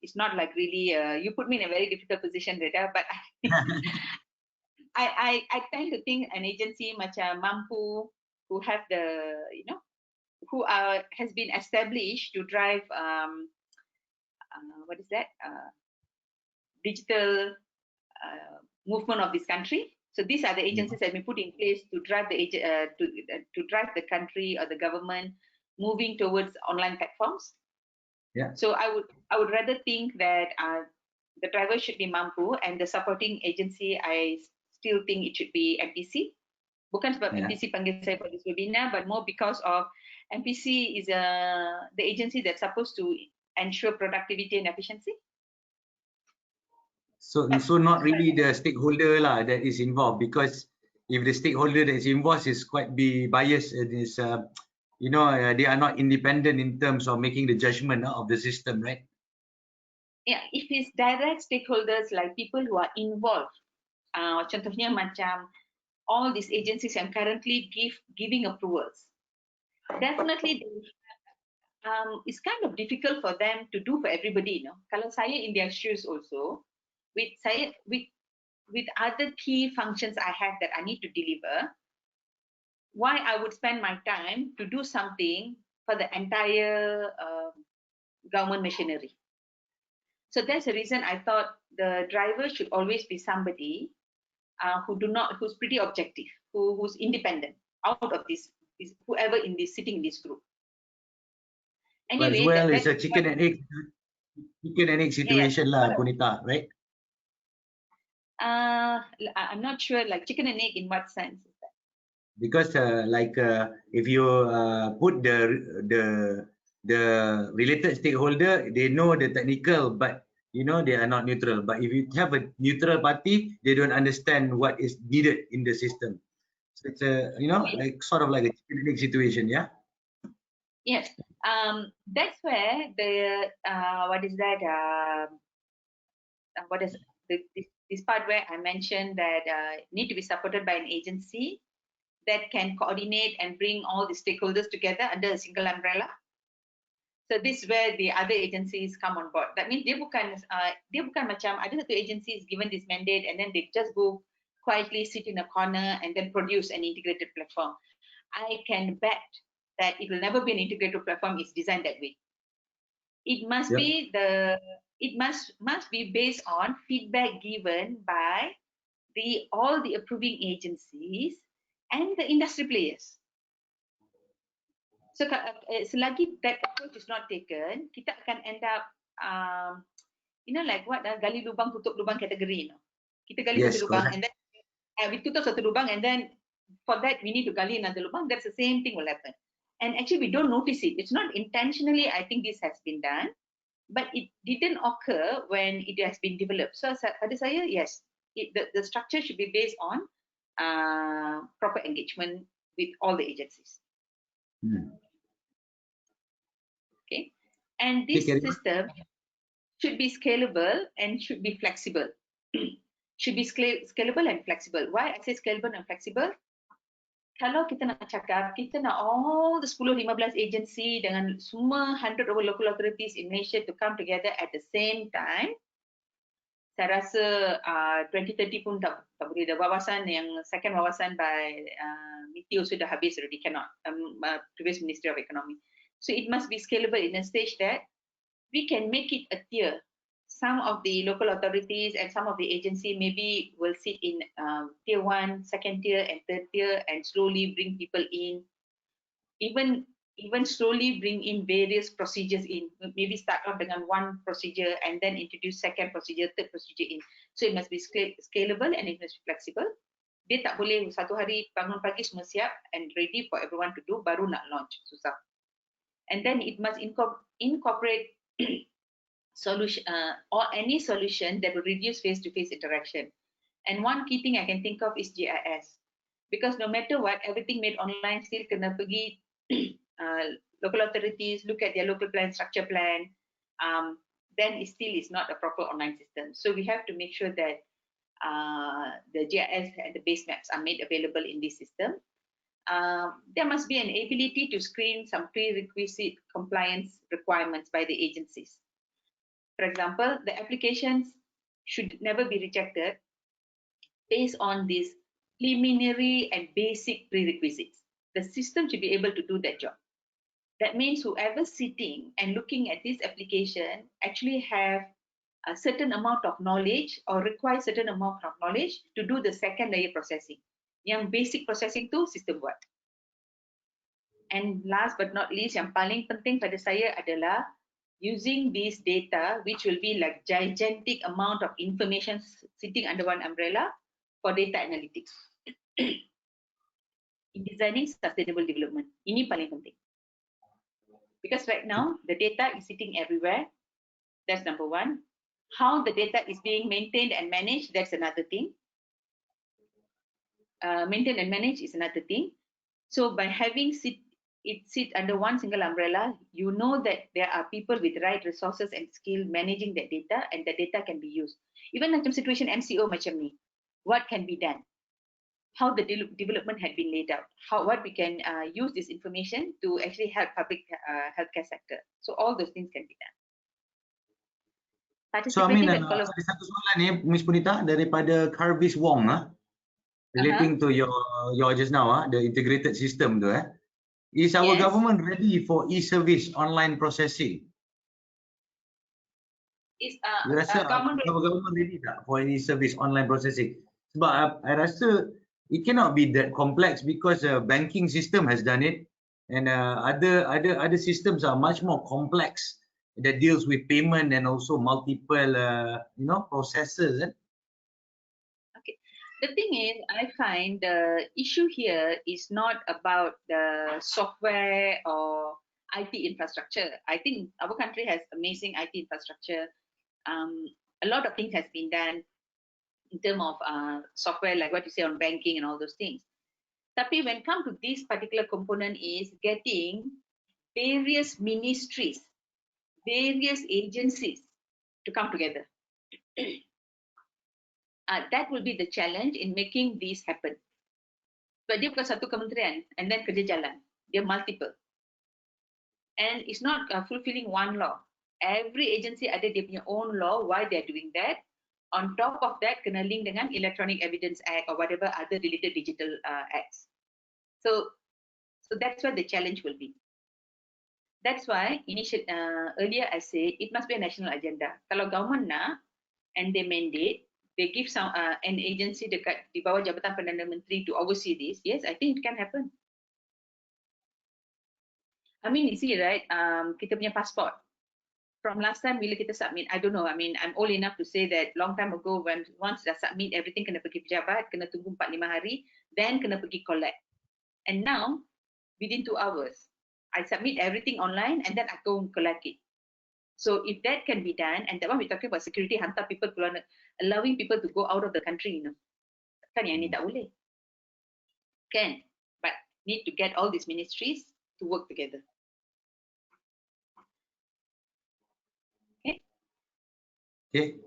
It's not like really. You put me in a very difficult position, Reda. But I tend to think an agency macam mampu, who have the who has been established to drive what is that digital movement of this country. So these are the agencies that have been put in place to drive the to drive the country or the government moving towards online platforms. Yeah. So I would rather think that the driver should be mampu, and the supporting agency, I still think it should be MPC. Bukan sebab MPC panggil saya for this webinar, but more because of MPC is the agency that's supposed to ensure productivity and efficiency. So not really the stakeholder lah that is involved, because if the stakeholder that is involved is quite be biased and is they are not independent in terms of making the judgment of the system, right? Yeah, if it's direct stakeholders like people who are involved, contohnya macam all these agencies yang currently giving approvals, definitely it's kind of difficult for them to do for everybody. Kalau saya in their shoes also, with other key functions I have that I need to deliver, why I would spend my time to do something for the entire government machinery. So that's the reason I thought the driver should always be somebody who's pretty objective, who's independent out of this whoever sitting in this group. Anyway, well, it's a chicken and egg situation lah, Punita, right? I'm not sure, like chicken and egg in what sense is that? Because if you put the related stakeholder, they know the technical, but they are not neutral. But if you have a neutral party, they don't understand what is needed in the system. So it's a like sort of like a chicken and egg situation, yeah. Yes, that's where the this part where I mentioned that need to be supported by an agency that can coordinate and bring all the stakeholders together under a single umbrella. So this is where the other agencies come on board. That means dia bukan macam ada satu agency is given this mandate and then they just go quietly sit in a corner and then produce an integrated platform. I can bet that it will never be an integrated platform. It's designed that way. It must be it must be based on feedback given by all the approving agencies and the industry players. So selagi that approach is not taken, kita akan end up, like what? Gali lubang, tutup lubang category. Kita gali Yes, satu lubang, correct. and then we tutup satu lubang, and then for that we need to gali another lubang. That's the same thing will happen. And actually we don't notice it. It's not intentionally. I think this has been done, but it didn't occur when it has been developed. So pada saya, yes, the structure should be based on proper engagement with all the agencies. Okay, and this system should be scalable and should be flexible. Should be scalable and flexible. Why I say scalable and flexible? Kalau kita nak cakap, kita nak all the 10-15 agency dengan semua 100 over local authorities in Malaysia to come together at the same time, saya rasa 2030 pun tak boleh. The wawasan yang second wawasan by MITIO sudah habis already, cannot. Previous Ministry of Economy. So it must be scalable in a stage that we can make it a tier. Some of the local authorities and some of the agency maybe will sit in tier 1, second tier, and third tier, and slowly bring people in. Even slowly bring in various procedures in. Maybe start off dengan one procedure and then introduce second procedure, third procedure in. So it must be scalable and it must be flexible. Dia tak boleh satu hari bangun pagi semua siap and ready for everyone to do, baru nak launch, susah. And then it must incorporate solution or any solution that will reduce face-to-face interaction. And one key thing I can think of is GIS, because no matter what, everything made online still kena pergi local authorities look at their local plan, structure plan. Then it still is not a proper online system. So we have to make sure that the GIS and the base maps are made available in this system. There must be an ability to screen some prerequisite compliance requirements by the agencies. For example, the applications should never be rejected based on these preliminary and basic prerequisites. The system should be able to do that job. That means whoever sitting and looking at this application actually have a certain amount of knowledge or require certain amount of knowledge to do the second layer processing. Yang basic processing tu sistem buat. And last but not least, yang paling penting pada saya adalah using this data, which will be like gigantic amount of information sitting under one umbrella for data analytics. In designing sustainable development, ini paling penting. Because right now, the data is sitting everywhere. That's number one. How the data is being maintained and managed, that's another thing. Maintain and manage is another thing. So by having it sit under one single umbrella, you know that there are people with right resources and skill managing that data, and the data can be used. Even macam situation MCO macam ni, what can be done? How the development had been laid out, what we can use this information to actually help public healthcare sector. So all those things can be done. So Amin, ada satu soalan ni, Miss Punita, daripada Carvis Wong relating to your just now the integrated system tu Is our government ready for e-service online processing? Is you rasa our government ready tak for e-service online processing? Sebab I rasa it cannot be that complex because banking system has done it, and other systems are much more complex that deals with payment and also multiple processes. Okay, the thing is, I find the issue here is not about the software or IT infrastructure. I think our country has amazing IT infrastructure. A lot of things has been done in terms of software, like what you say on banking and all those things. Tapi when it comes to this particular component is getting various ministries, various agencies to come together. That will be the challenge in making this happen. But dia bukan satu kementerian and then kerja jalan. Dia multiple. And it's not fulfilling one law. Every agency ada dia punya own law, why they're doing that. On top of that, kena link dengan Electronic Evidence Act or whatever other related digital acts. So that's where the challenge will be. That's why earlier I said it must be a national agenda. Kalau government nak and they mandate, they give some an agency dekat di bawah Jabatan Perdana Menteri to oversee this, yes, I think it can happen. I mean, you see, right? Kita punya passport. From last time bila kita submit, I don't know. I mean, I'm old enough to say that long time ago when once dah submit everything kena pergi pejabat, kena tunggu 4-5 hari, then kena pergi collect. And now within 2 hours, I submit everything online and then I go and collect it. So if that can be done, and that one we're talking about security, hantar people keluar, allowing people to go out of the country, kan yang ni tak boleh. Can, but need to get all these ministries to work together. Okay. Okay.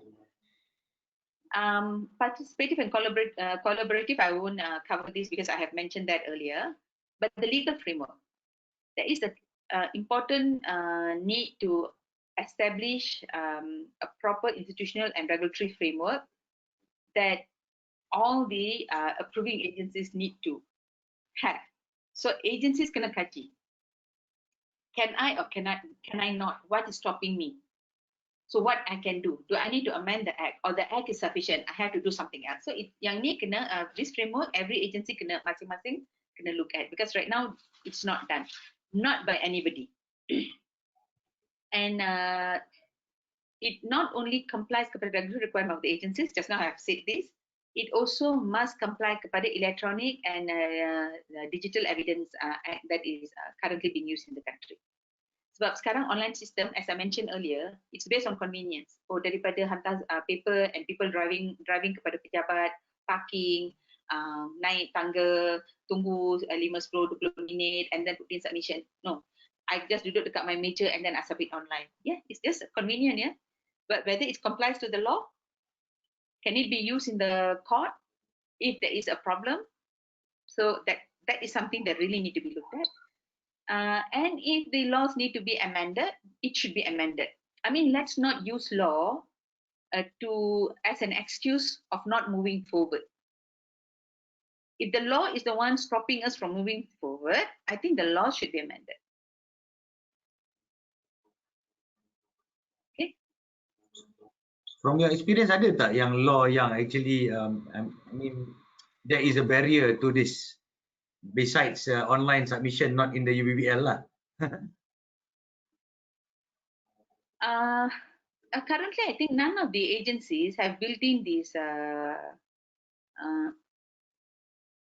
Participative and collaborative, I won't cover this because I have mentioned that earlier. But the legal framework, there is an important need to establish a proper institutional and regulatory framework that all the approving agencies need to have. So agencies kena kaji. Can I or can I not? What is stopping me? So what I can do? Do I need to amend the act, or the act is sufficient? I have to do something else. So yang ni kena this framework, every agency kena masing-masing kena look at, because right now it's not done, not by anybody. And it not only complies kepada regulatory requirement of the agencies, just now I have said this, it also must comply kepada electronic and digital evidence act that is currently being used in the country. Sebab sekarang online system, as I mentioned earlier, it's based on convenience. Oh, daripada hantar paper and people driving kepada pejabat, parking, naik tangga, tunggu 5, 10, 20 minit and then put in submission. No, I just duduk dekat my meja and then I submit online. Yeah, it's just convenient, yeah. But whether it complies to the law, can it be used in the court if there is a problem? So that is something that really need to be looked at. And if the laws need to be amended, it should be amended. I mean, let's not use law as an excuse of not moving forward. If the law is the one stopping us from moving forward, I think the law should be amended. Okay. From your experience, ada tak yang law yang actually, I mean, there is a barrier to this besides online submission, not in the UBBL lah? Currently, I think none of the agencies have built in this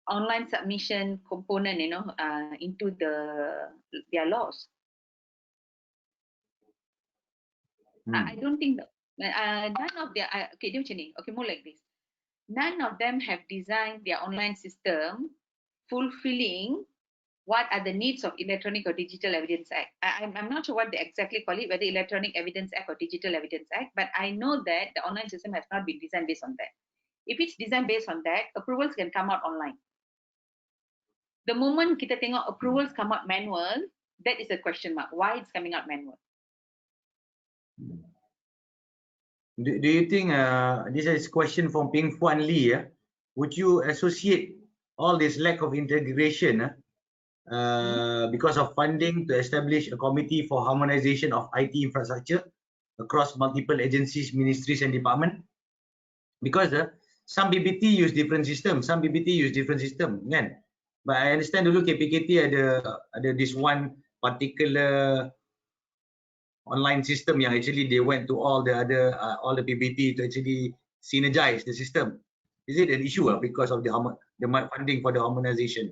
online submission component, into their laws. I don't think that, none of their, okay, dia macam ni, okay, more like this. None of them have designed their online system fulfilling what are the needs of Electronic or Digital Evidence Act. I'm not sure what they exactly call it, whether Electronic Evidence Act or Digital Evidence Act, but I know that the online system has not been designed based on that. If it's designed based on that, approvals can come out online. The moment kita tengok approvals come out manual, that is a question mark. Why it's coming out manual? Do you think this is a question from Ping Fuan Lee? Would you associate all this lack of integration because of funding to establish a committee for harmonization of IT infrastructure across multiple agencies, ministries, and departments? Because some BBT use different system, some BBT use different system, kan? But I understand dulu KPKT ada this one particular online system yang actually they went to all the other all the PBT to actually synergize the system. Is it an issue because of the funding for the harmonization?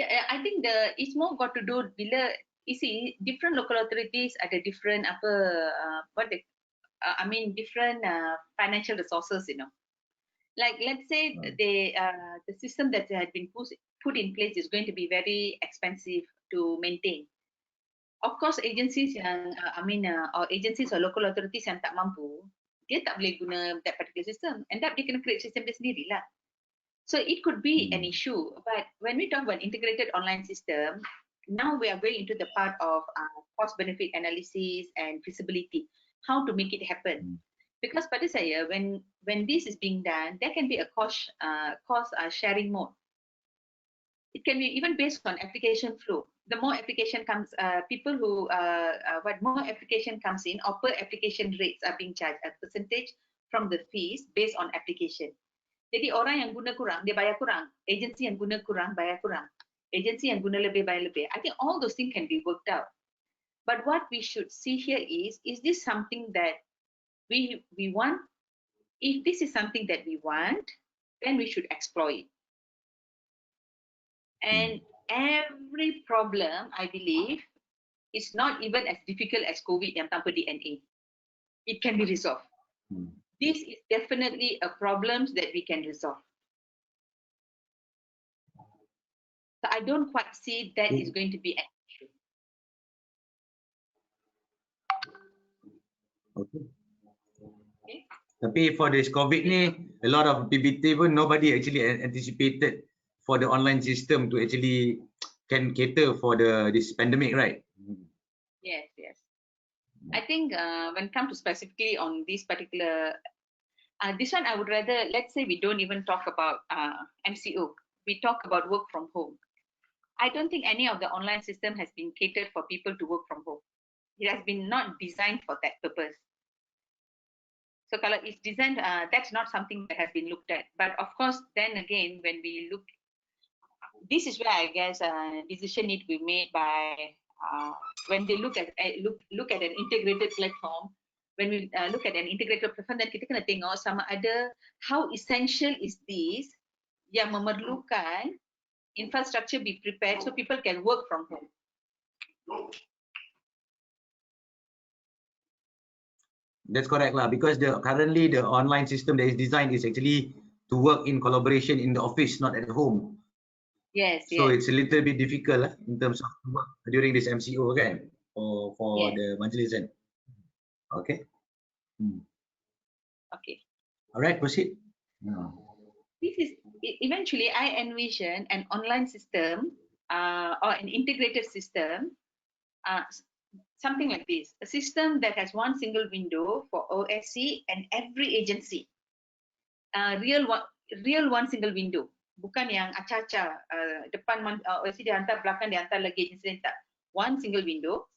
I think it's more got to do bila you see different local authorities ada different different financial resources, Like let's say the system that had been put in place is going to be very expensive to maintain. Of course, agencies yang or agencies or local authorities yang tak mampu, dia tak boleh guna that particular system. End up dia kena create system dia sendirilah. So it could be an issue. But when we talk about integrated online system, now we are going into the part of cost-benefit analysis and feasibility. How to make it happen? Because pada saya, when this is being done, there can be a cost sharing mode. It can be even based on application flow. The more application comes, more application comes in, or per application rates are being charged, a percentage from the fees based on application. Jadi orang yang guna kurang, dia bayar kurang. Agensi yang guna kurang, bayar kurang. Agensi yang guna lebih, bayar lebih. I think all those things can be worked out. But what we should see here is this something that we want? If this is something that we want, then we should explore it. And every problem, I believe, is not even as difficult as COVID yang tanpa DNA. It can be resolved. This is definitely a problem that we can resolve. So I don't quite see that is going to be an issue. Okay. Tapi for this COVID ni, a lot of PBT pun nobody actually anticipated for the online system to actually can cater for this pandemic, right? Yes, yes. I think when it comes to specifically on this particular, this one I would rather, let's say we don't even talk about MCO. We talk about work from home. I don't think any of the online system has been catered for people to work from home. It has been not designed for that purpose. So kalau it's designed, that's not something that has been looked at. But of course, then again, when we look, this is where I guess decision need to be made by when they look at an integrated platform. When we look at an integrated platform, then kita kena tengok sama ada how essential is this yang memerlukan infrastructure be prepared so people can work from home. That's correct lah, because currently the online system that is designed is actually to work in collaboration in the office, not at home. Yes. So yes. it's a little bit difficult in terms of work during this MCO, kan? For yes. the majlis. Okay. Okay. All right, proceed. This is eventually I envision an online system or an integrated system, something like this: a system that has one single window for OSC and every agency. Real one single window. Bukan yang acah-acah depan OSC dihantar, belakang dihantar lagi agensi, tak. One single window,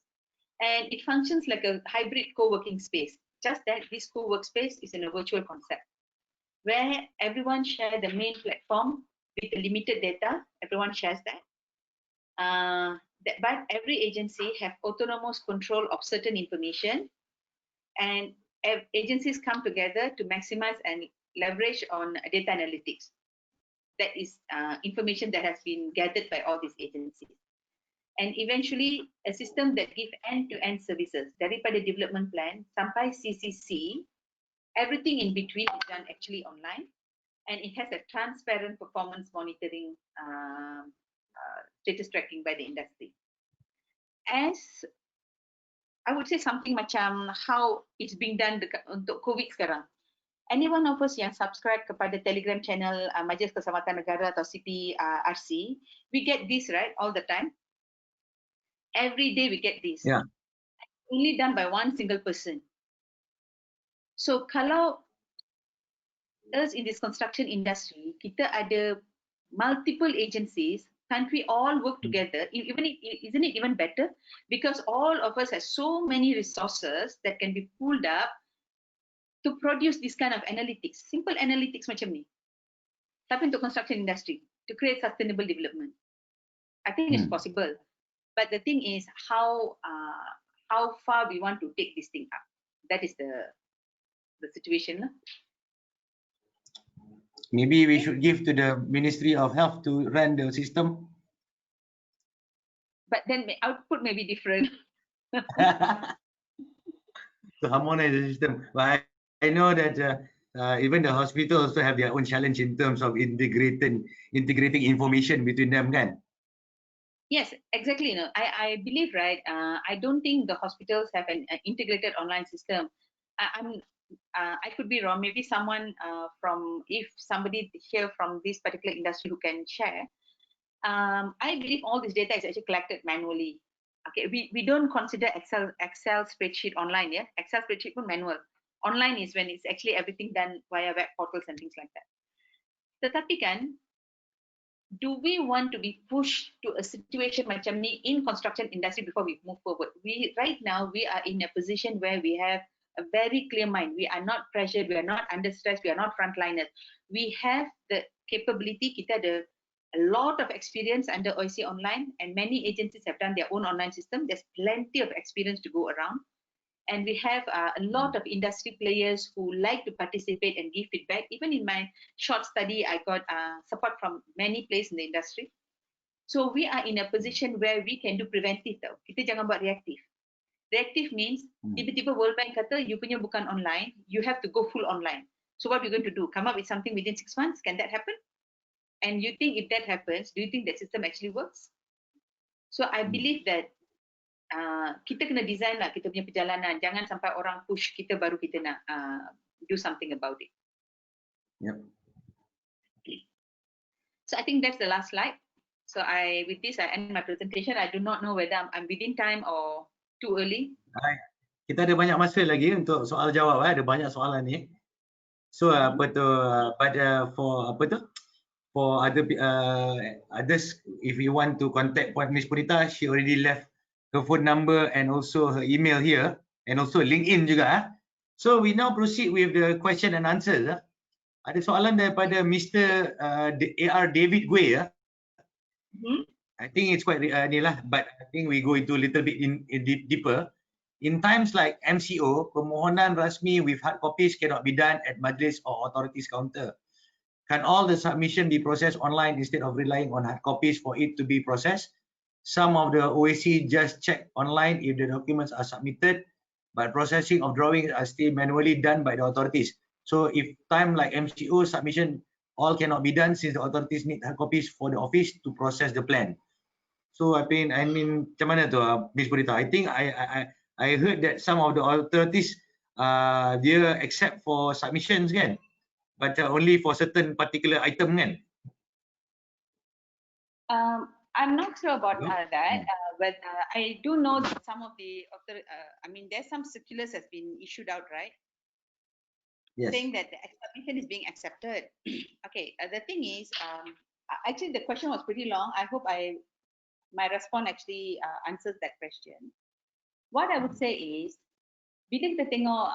and it functions like a hybrid co-working space. Just that this co-work space is in a virtual concept, where everyone share the main platform with the limited data. Everyone shares that. But every agency have autonomous control of certain information, and agencies come together to maximize and leverage on data analytics. That is information that has been gathered by all these agencies. And eventually, a system that gives end-to-end services, daripada development plan sampai CCC, everything in between is done actually online, and it has a transparent performance monitoring, status tracking by the industry. As I would say something macam how it's being done untuk COVID sekarang. Any one of us yang subscribe kepada Telegram channel Majlis Keselamatan Negara atau CPRC, we get this right all the time. Every day we get this. Yeah. Only done by one single person. So kalau us in this construction industry, kita ada multiple agencies, country all work together. Isn't it even better? Because all of us have so many resources that can be pulled up to produce this kind of analytics, simple analytics macam ni. Tapi untuk construction industry, to create sustainable development, I think it's possible. But the thing is how far we want to take this thing up. That is the situation. Maybe we should give to the Ministry of Health to run the system. But then output may be different. To harmonize the system. But I know that even the hospitals also have their own challenge in terms of integrating information between them, kan? Yes, exactly. No, I believe, right? I don't think the hospitals have an integrated online system. I could be wrong. Maybe someone if somebody here from this particular industry who can share. I believe all this data is actually collected manually. Okay, we don't consider Excel spreadsheet online. Yeah, Excel spreadsheet pun manual. Online is when it's actually everything done via web portals and things like that. Tetapi kan, do we want to be pushed to a situation macam ni in construction industry before we move forward? Right now we are in a position where we have a very clear mind. We are not pressured, we are not under stress, we are not frontliners. We have the capability, kita ada a lot of experience under OIC Online, and many agencies have done their own online system. There's plenty of experience to go around. And we have a lot of industry players who like to participate and give feedback. Even in my short study, I got support from many players in the industry. So we are in a position where we can do preventive tau. Kita jangan buat reactive. Reactive means tiba-tiba World Bank kata you punya bukan online, you have to go full online. So what we're going to do? Come up with something within 6 months? Can that happen? And you think if that happens, do you think that system actually works? So I believe that kita kena design lah kita punya perjalanan. Jangan sampai orang push kita baru kita nak do something about it. Yep. Okay. So I think that's the last slide. So with this I end my presentation. I do not know whether I'm within time or too early. Kita ada banyak masa lagi untuk soal jawab. Ada banyak soalan ni. So apa tu? But for apa tu? For others, if you want to contact Miss Punita, she already left her phone number and also her email here, and also LinkedIn juga. So we now proceed with the question and answers. Ada soalan daripada Mr. AR David Gui. I think it's quite ni lah, but I think we go into a little bit deeper. In times like MCO, permohonan rasmi with hard copies cannot be done at majlis or authorities counter. Can all the submission be processed online instead of relying on hard copies for it to be processed? Some of the OAC just check online if the documents are submitted, but processing of drawings are still manually done by the authorities. So if time like MCO submission, all cannot be done since the authorities need hard copies for the office to process the plan. So I mean, macam mana tu, Miss Punita? I think I heard that some of the authorities they accept for submissions kan, but only for certain particular item kan. I'm not sure about that, but I do know that some of the there's some circulars has been issued out, right? Yes. Saying that the submission is being accepted. Okay, the thing is, actually the question was pretty long. I hope my response actually answers that question. What I would say is, bila kita tengok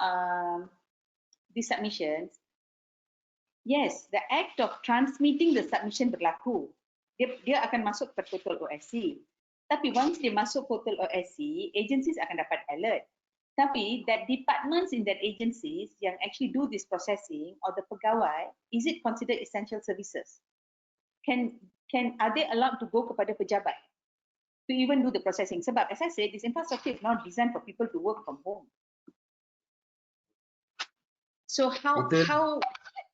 the submissions, yes, the act of transmitting the submission berlaku. Dia akan masuk ke portal OSC. Tapi once dia masuk portal OSC, agencies akan dapat alert. Tapi that departments in that agencies yang actually do this processing or the pegawai, is it considered essential services? Are they allowed to go kepada pejabat to even do the processing? Sebab as I said, this infrastructure is not designed for people to work from home. So how that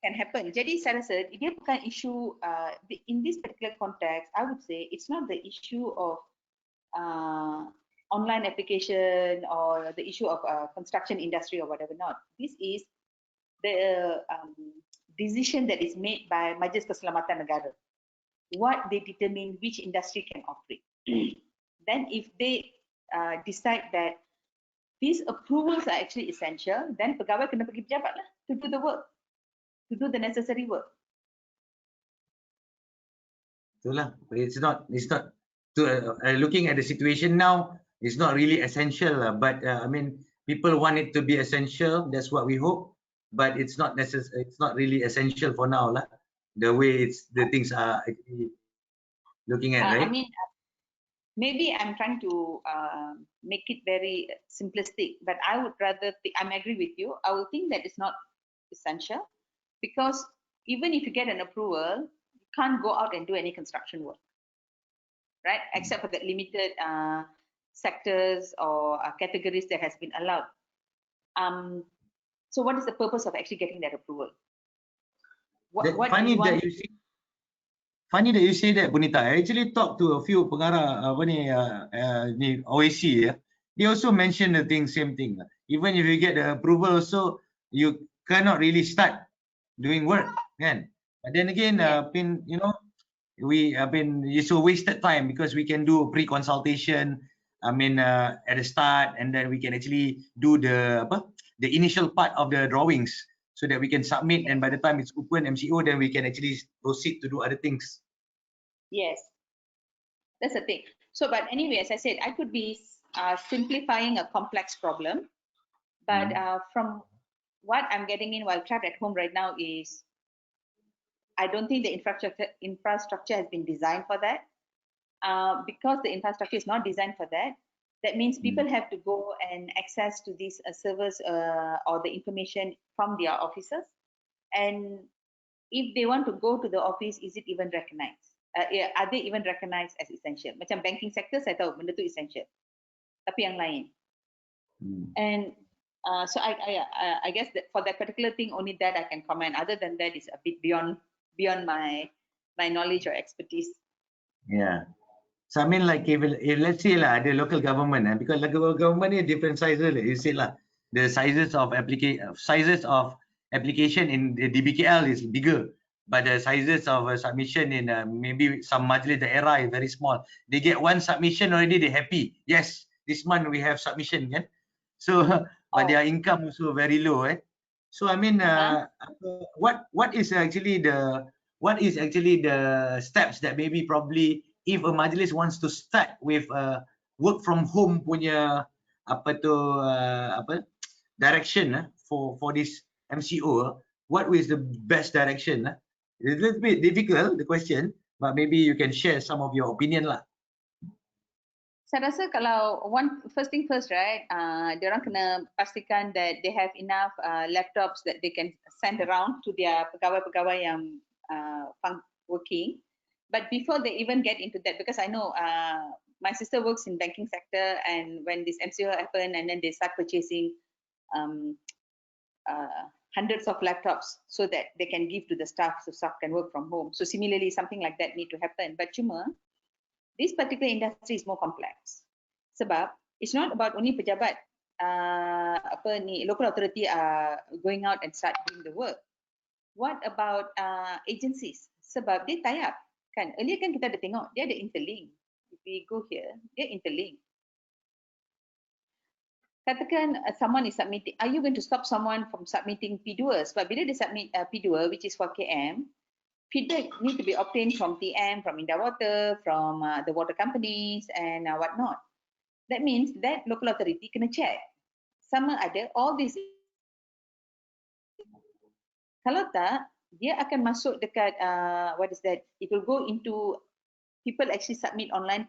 can happen? Jadi saya rasa dia bukan isu in this particular context. I would say it's not the issue of online application or the issue of construction industry or whatever not. This is the decision that is made by Majlis Keselamatan Negara. What they determine which industry can operate. Then if they decide that these approvals are actually essential, then pegawai kena pergi pejabat lah to do the work, to do the necessary work. Itulah, it's not to looking at the situation now, it's not really essential, but I mean, people want it to be essential. That's what we hope, but it's not necessary. It's not really essential for now, lah. The way the things are actually looking at, right? I mean, maybe I'm trying to make it very simplistic, but I would rather I agree with you. I will think that it's not essential because even if you get an approval, you can't go out and do any construction work, right? Except for the limited sectors or categories that has been allowed. So what is the purpose of actually getting that approval? Funny that you say that, Punita. I actually talked to a few pengarah OAC. They also mentioned the same thing. Even if you get the approval, also you cannot really start doing work, kan? But then again, it's a wasted time because we can do pre-consultation. At the start, and then we can actually do the initial part of the drawings, so that we can submit, and by the time it's open MCO, then we can actually proceed to do other things. Yes, that's the thing. So, but anyway, as I said, I could be simplifying a complex problem But from what I'm getting in while trapped at home right now is, I don't think the infrastructure has been designed for that. Because the infrastructure is not designed for that, that means people have to go and access to these servers or the information from their offices. And if they want to go to the office, is it even recognized? Are they even recognized as essential? Macam banking sector, saya tahu benda tu essential. Tapi yang lain. And so I guess that for that particular thing, only that I can comment. Other than that, is a bit beyond my knowledge or expertise. Yeah. So I mean, like if let's say lah, the local government, because local government is different sizes. You see lah, the sizes of application in the DBKL is bigger, but the sizes of submission in maybe some majlis daerah is very small. They get one submission already, they happy. Yes, this month we have submission, kan? So but their income also very low, eh? So I mean, what is actually the steps that maybe probably if a majlis wants to start with work from home punya direction for this MCO, what is the best direction? It's a little bit difficult the question, but maybe you can share some of your opinion lah. Saya rasa kalau first thing first, right? Diorang kena pastikan that they have enough laptops that they can send around to their pegawai-pegawai yang working. But before they even get into that, because I know my sister works in banking sector, and when this MCO happened, and then they start purchasing hundreds of laptops so that they can give to the staff, so staff can work from home. So similarly, something like that need to happen. But cuma, this particular industry is more complex. Sebab it's not about only pejabat, local authority are going out and start doing the work. What about agencies? Sebab dia tie up. Kan? Earlier kan kita ada tengok, dia ada interlink. If we go here, dia interlink. Katakan someone is submitting, are you going to stop someone from submitting P2? Sebab bila dia submit P2, which is for KM, feedback need to be obtained from TM, from Indah Water, from the water companies and whatnot. That means that local authority kena check. Sama ada all these. Kalau tak, dia akan masuk dekat what is that? It will go into people actually submit online,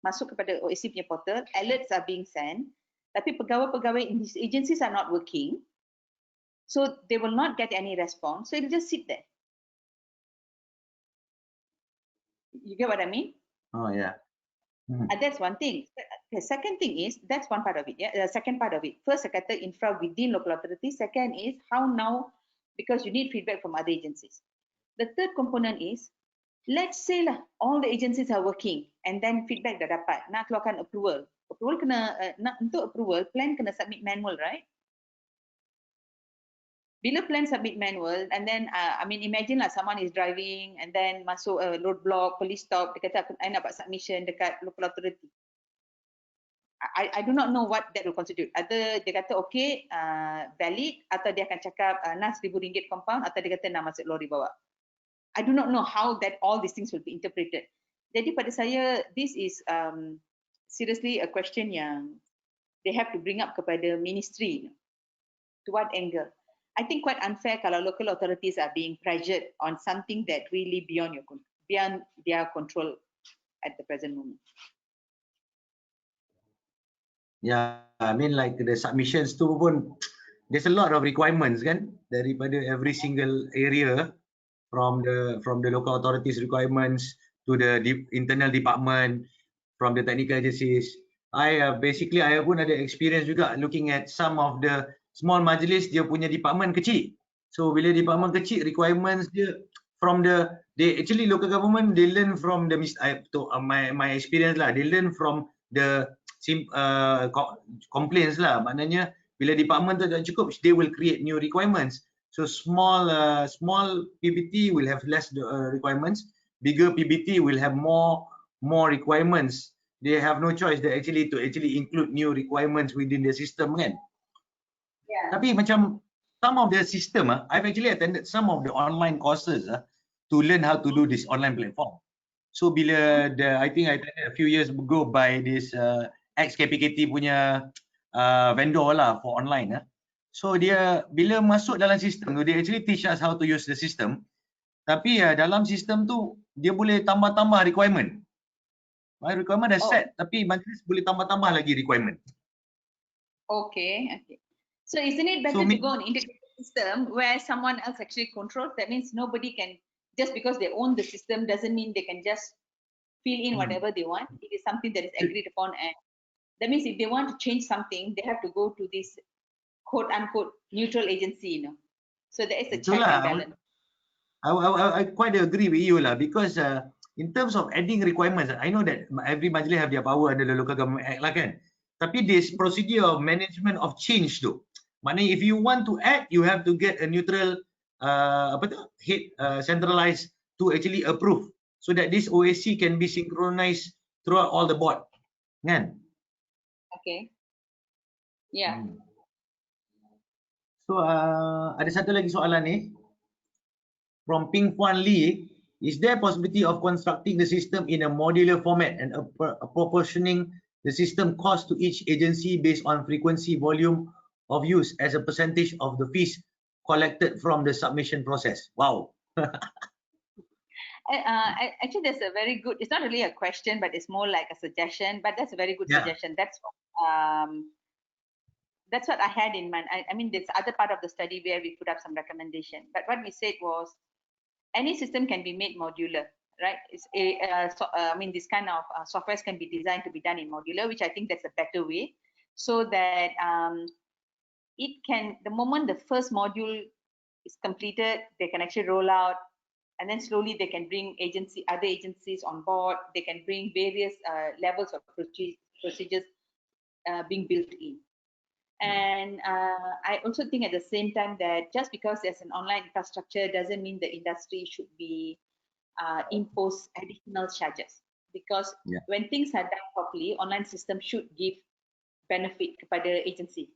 masuk kepada OSC punya portal. Alerts are being sent, tapi pegawai-pegawai in these agencies are not working, so they will not get any response. So it will just sit there. You get what I mean? Oh yeah. That's one thing. The second thing is, that's one part of it. Yeah, the second part of it. First, I kata infra within local authority. Second is how now, because you need feedback from other agencies. The third component is, let's say lah, all the agencies are working, and then feedback dah dapat, nak keluarkan approval. Approval kena, untuk approval, plan kena submit manual, right? Bila plan submit manual, and then I mean, imagine lah someone is driving and then masuk roadblock, police stop, dia kata I nak buat submission dekat local authority. I do not know what that will constitute. Either dia kata okay, valid, atau dia akan cakap nak RM1,000 compound, atau dia kata nak masuk lori bawa. I do not know how that all these things will be interpreted. Jadi pada saya, this is seriously a question yang they have to bring up kepada ministry. To what angle? I think quite unfair kalau local authorities are being pressured on something that really beyond their control at the present moment. Yeah, I mean like the submissions tu pun, there's a lot of requirements kan daripada every single area, from the local authorities requirements to the internal department, from the technical agencies. I pun ada experience juga looking at some of the small majlis, dia punya department kecil. So bila department kecil, requirements dia from they actually local government, they learn from the my experience lah, they learn from the complaints lah. Maknanya bila department tu tak cukup, they will create new requirements. So small PBT will have less requirements, bigger PBT will have more requirements. They have no choice to actually include new requirements within the system kan. Yeah. Tapi macam some of the system, I've actually attended some of the online courses to learn how to do this online platform. So bila I think I attended a few years ago by this ex-KPKT punya vendor lah for online. So dia bila masuk dalam sistem tu, dia actually teach us how to use the system. Tapi dalam sistem tu dia boleh tambah-tambah requirement. Requirement dah set, tapi majlis boleh tambah-tambah lagi requirement. Okay. So isn't it better to go on integrated system where someone else actually controls? That means nobody can, just because they own the system doesn't mean they can just fill in whatever they want. It is something that is agreed upon, and that means if they want to change something, they have to go to this quote unquote neutral agency, So there is a check and balance. I quite agree with you lah, because in terms of adding requirements, I know that every majlis have their power under the Local Government Act lah kan. Tapi this procedure of management of change tu, maknanya if you want to add, you have to get a neutral head centralized to actually approve, so that this OAC can be synchronized throughout all the board, kan? Okay. Yeah. So ada satu lagi soalan ni from Ping Puan Lee. Is there possibility of constructing the system in a modular format and proportioning the system cost to each agency based on frequency, volume of use as a percentage of the fees collected from the submission process? Wow. Actually, that's a very good, it's not really a question, but it's more like a suggestion, but that's a very good suggestion. That's what I had in mind. I mean, there's other part of the study where we put up some recommendation, but what we said was any system can be made modular, right? It's I mean, this kind of softwares can be designed to be done in modular, which I think that's a better way, so that it can, the moment the first module is completed, they can actually roll out, and then slowly they can bring other agencies on board. They can bring various levels of procedures being built in. And I also think at the same time that just because there's an online infrastructure doesn't mean the industry should be impose additional charges, because when things are done properly, online system should give benefit kepada agency.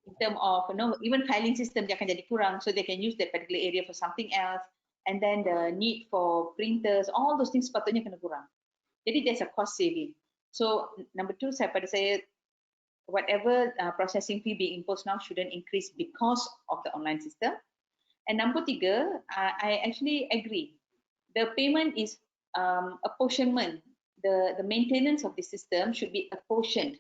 In terms of, even filing system dia akan jadi kurang, so they can use that particular area for something else, and then the need for printers, all those things sepatutnya kena kurang. Jadi there's a cost saving. So number two, pada saya, whatever processing fee being imposed now shouldn't increase because of the online system. And number tiga, I actually agree. The payment is apportionment. The maintenance of the system should be apportioned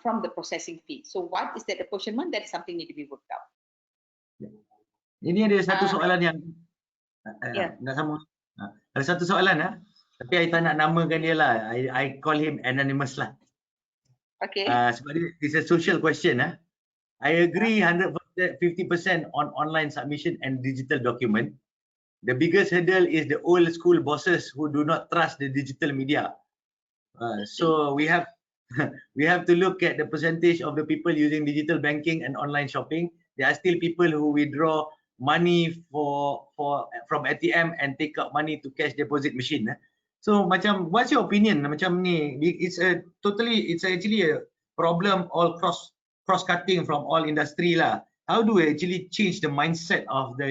from the processing fee. So what is that apportionment? That is something need to be worked out. Ini ada satu soalan yang nak sama. Ada satu soalan tapi I tak nak namakan dia lah. I call him anonymous lah. Okay. Sebab it's a social question. I agree 150% on online submission and digital document. The biggest hurdle is the old school bosses who do not trust the digital media. So we have to look at the percentage of the people using digital banking and online shopping. There are still people who withdraw money from ATM and take out money to cash deposit machine. So macam, what's your opinion macam ni? It's actually a problem all cross cutting from all industry lah. How do we actually change the mindset of the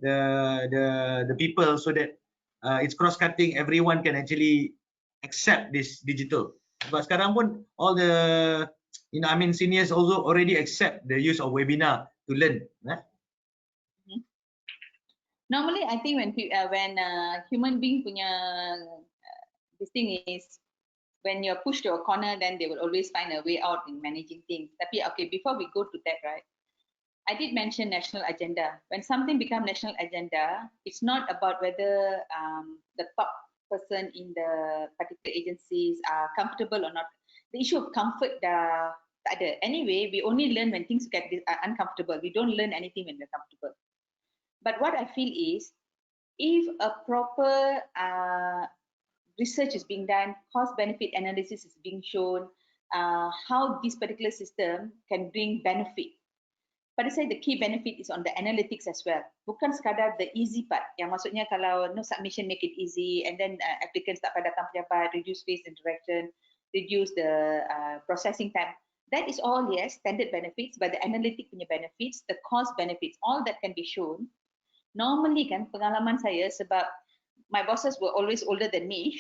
the people so that it's cross cutting, everyone can actually accept this digital? Sebab sekarang pun all the seniors also already accept the use of webinar to learn. Normally, I think when human being punya this thing is, when you're pushed to a corner, then they will always find a way out in managing things. Tapi okay, before we go to that, right? I did mention national agenda. When something becomes national agenda, it's not about whether the top person in the particular agencies are comfortable or not. The issue of comfort tak ada. Anyway, we only learn when things get uncomfortable. We don't learn anything when we're comfortable. But what I feel is, if a proper research is being done, cost-benefit analysis is being shown, how this particular system can bring benefit. Pada saya, the key benefit is on the analytics as well. Bukan sekadar the easy part, yang maksudnya kalau submission make it easy, and then applicants tak pada datang pejabat, reduce face interaction, reduce the processing time. That is all, yes, standard benefits, but the analytic punya benefits, the cost benefits, all that can be shown. Normally kan, pengalaman saya, sebab my bosses were always older than me,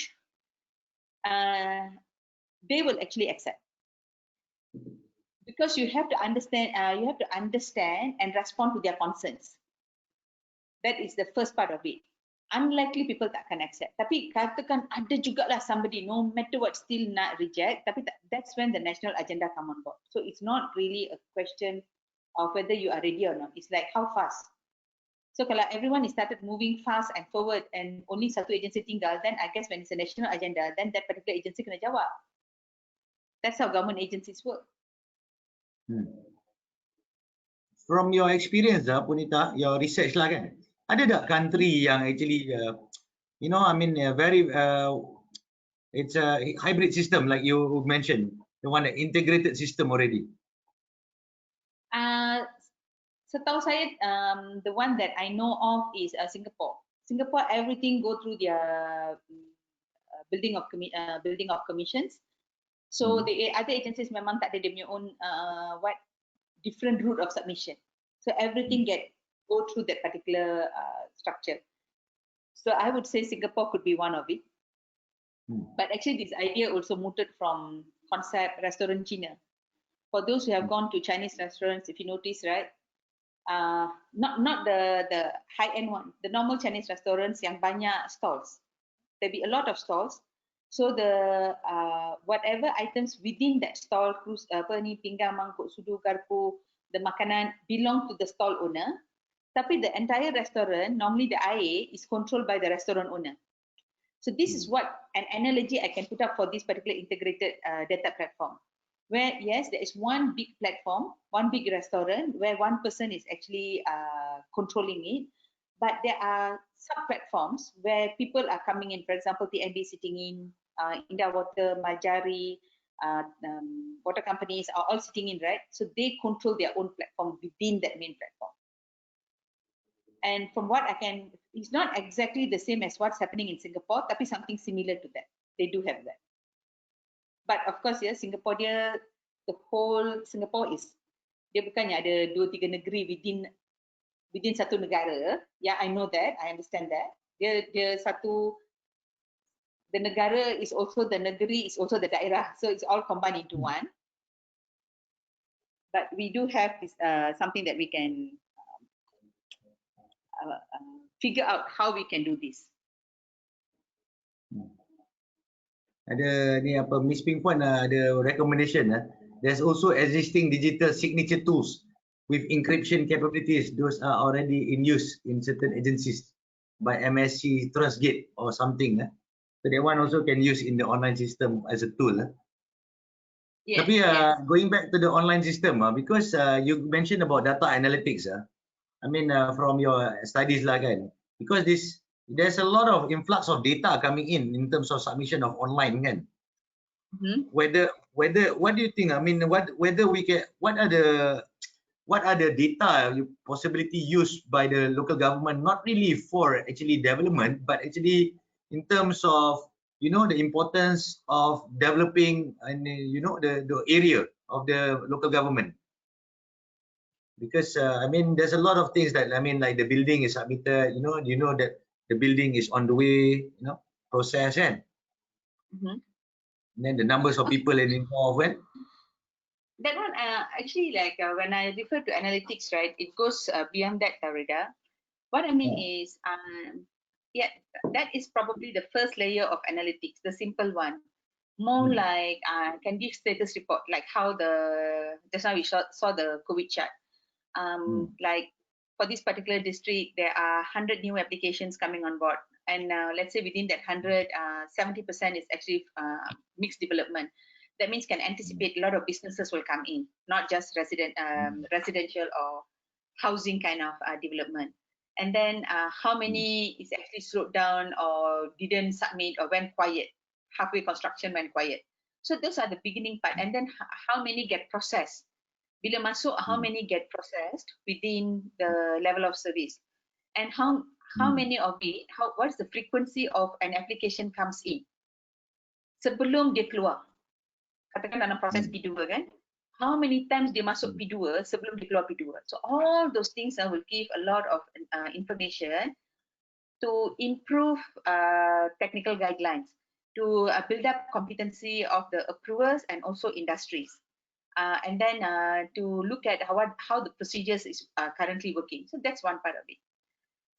they will actually accept. because you have to understand and respond to their concerns. That is the first part of it. Unlikely people tak akan accept. Tapi katakan ada jugalah somebody, no matter what, still not reject. Tapi that's when the national agenda come on board. So it's not really a question of whether you are ready or not. It's like how fast. So kalau everyone is started moving fast and forward and only satu agency tinggal, then I guess when it's a national agenda, then that particular agency kena jawab. That's how government agencies work. From your experience, Punita, your research lah kan, ada tak country yang actually, you know, I mean, very, it's a hybrid system like you mentioned, the one that integrated system already? Setahu saya, the one that I know of is Singapore. Singapore, everything go through their building of commissions. So the other agencies memang tak ada dia punya own different route of submission. So everything go through that particular structure. So I would say Singapore could be one of it. But actually this idea also mooted from concept restaurant China. For those who have gone to Chinese restaurants, if you notice, right, not the high-end one, the normal Chinese restaurants yang banyak stalls. There be a lot of stalls. So the whatever items within that stall, pinggan, mangkuk, sudu, garpu, the makanan belong to the stall owner. Tapi the entire restaurant, normally the IA is controlled by the restaurant owner. So this is what an analogy I can put up for this particular integrated data platform. Where yes, there is one big platform, one big restaurant where one person is actually controlling it. But there are sub-platforms where people are coming in. For example, TNB sitting in, India Water, Majari, water companies are all sitting in, right? So they control their own platform within that main platform. And from what I can, it's not exactly the same as what's happening in Singapore, tapi something similar to that. They do have that. But of course, yeah, Singapore, the whole Singapore is, dia bukannya ada 2-3 negeri within satu negara. Yeah, I know that, I understand that. Dia satu, the negara is also the negeri, is also the daerah. So it's all combined into one. But we do have this, something that we can figure out how we can do this. Ada ni apa, Miss Ping Puan ada recommendation. There's also existing digital signature tools with encryption capabilities. Those are already in use in certain agencies by MSC Trustgate or something. So that one also can use in the online system as a tool. Yes, Tapi yes. going back to the online system, because you mentioned about data analytics. I mean, from your studies lah kan, because there's a lot of influx of data coming in terms of submission of online kan. Whether what do you think? I mean, what are the data possibility used by the local government, not really for actually development, but actually in terms of, you know, the importance of developing and you know the area of the local government. Because I mean, there's a lot of things that, I mean, like the building is submitted, you know that the building is on the way, you know, process and then the numbers of people involved. That one, actually, like when I refer to analytics, right, it goes beyond that, Rida. What I mean is, yeah, that is probably the first layer of analytics, the simple one. More like can give status report, like how just now we saw the COVID chart. Like for this particular district, there are 100 new applications coming on board. And let's say within that 100, 70% is actually mixed development. That means can anticipate a lot of businesses will come in, not just residential or housing kind of development. And then how many is actually slowed down or didn't submit or went quiet, halfway construction went quiet. So those are the beginning part. And then how many get processed. Bila masuk, how many get processed within the level of service. And how many of it, what's the frequency of an application comes in. Sebelum dia keluar. Katakan dalam proses P2 kan, how many times dia masuk P2 sebelum dia keluar P2. So all those things will give a lot of information to improve technical guidelines, to build up competency of the approvers and also industries. and then to look at how the procedures is currently working. So that's one part of it.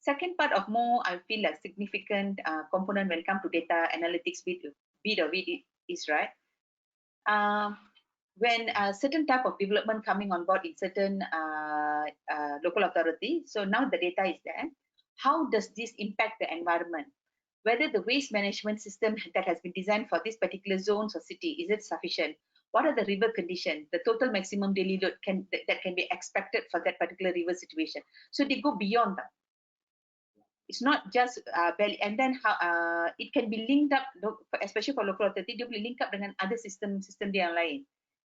Second part of more, I feel like significant component when it comes to data analytics bit of it is right. When a certain type of development coming on board in certain local authority, so now the data is there. How does this impact the environment? Whether the waste management system that has been designed for this particular zones or city, is it sufficient? What are the river conditions, the total maximum daily load that can be expected for that particular river situation? So they go beyond that. It's not just and then how it can be linked up, especially for local authority, dia boleh link up dengan other system dia yang lain,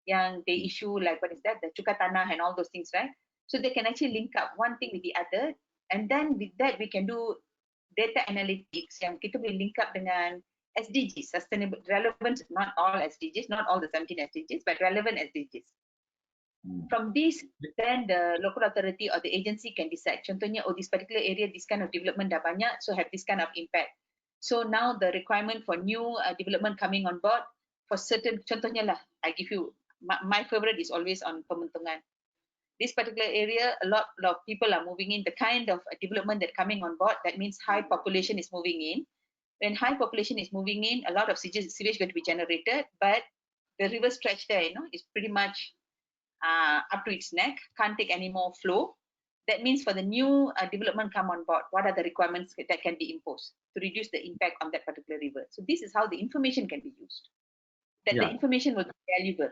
yang they issue like what is that, the cukai tanah and all those things, right? So they can actually link up one thing with the other, and then with that we can do data analytics yang kita boleh link up dengan SDGs, sustainable relevant, not all SDGs, not all the 17 SDGs, but relevant SDGs. From this, then the local authority or the agency can decide. Contohnya, oh, this particular area, this kind of development dah banyak, so have this kind of impact. So now the requirement for new development coming on board for certain, contohnya lah, I give you, my favorite is always on Pementungan. This particular area, a lot of people are moving in. The kind of development that coming on board, that means high population is moving in. When high population is moving in, a lot of sewage going to be generated, but the river stretch there, is pretty much up to its neck, can't take any more flow. That means for the new development come on board, what are the requirements that can be imposed to reduce the impact on that particular river? So this is how the information can be used. That the information will be valuable.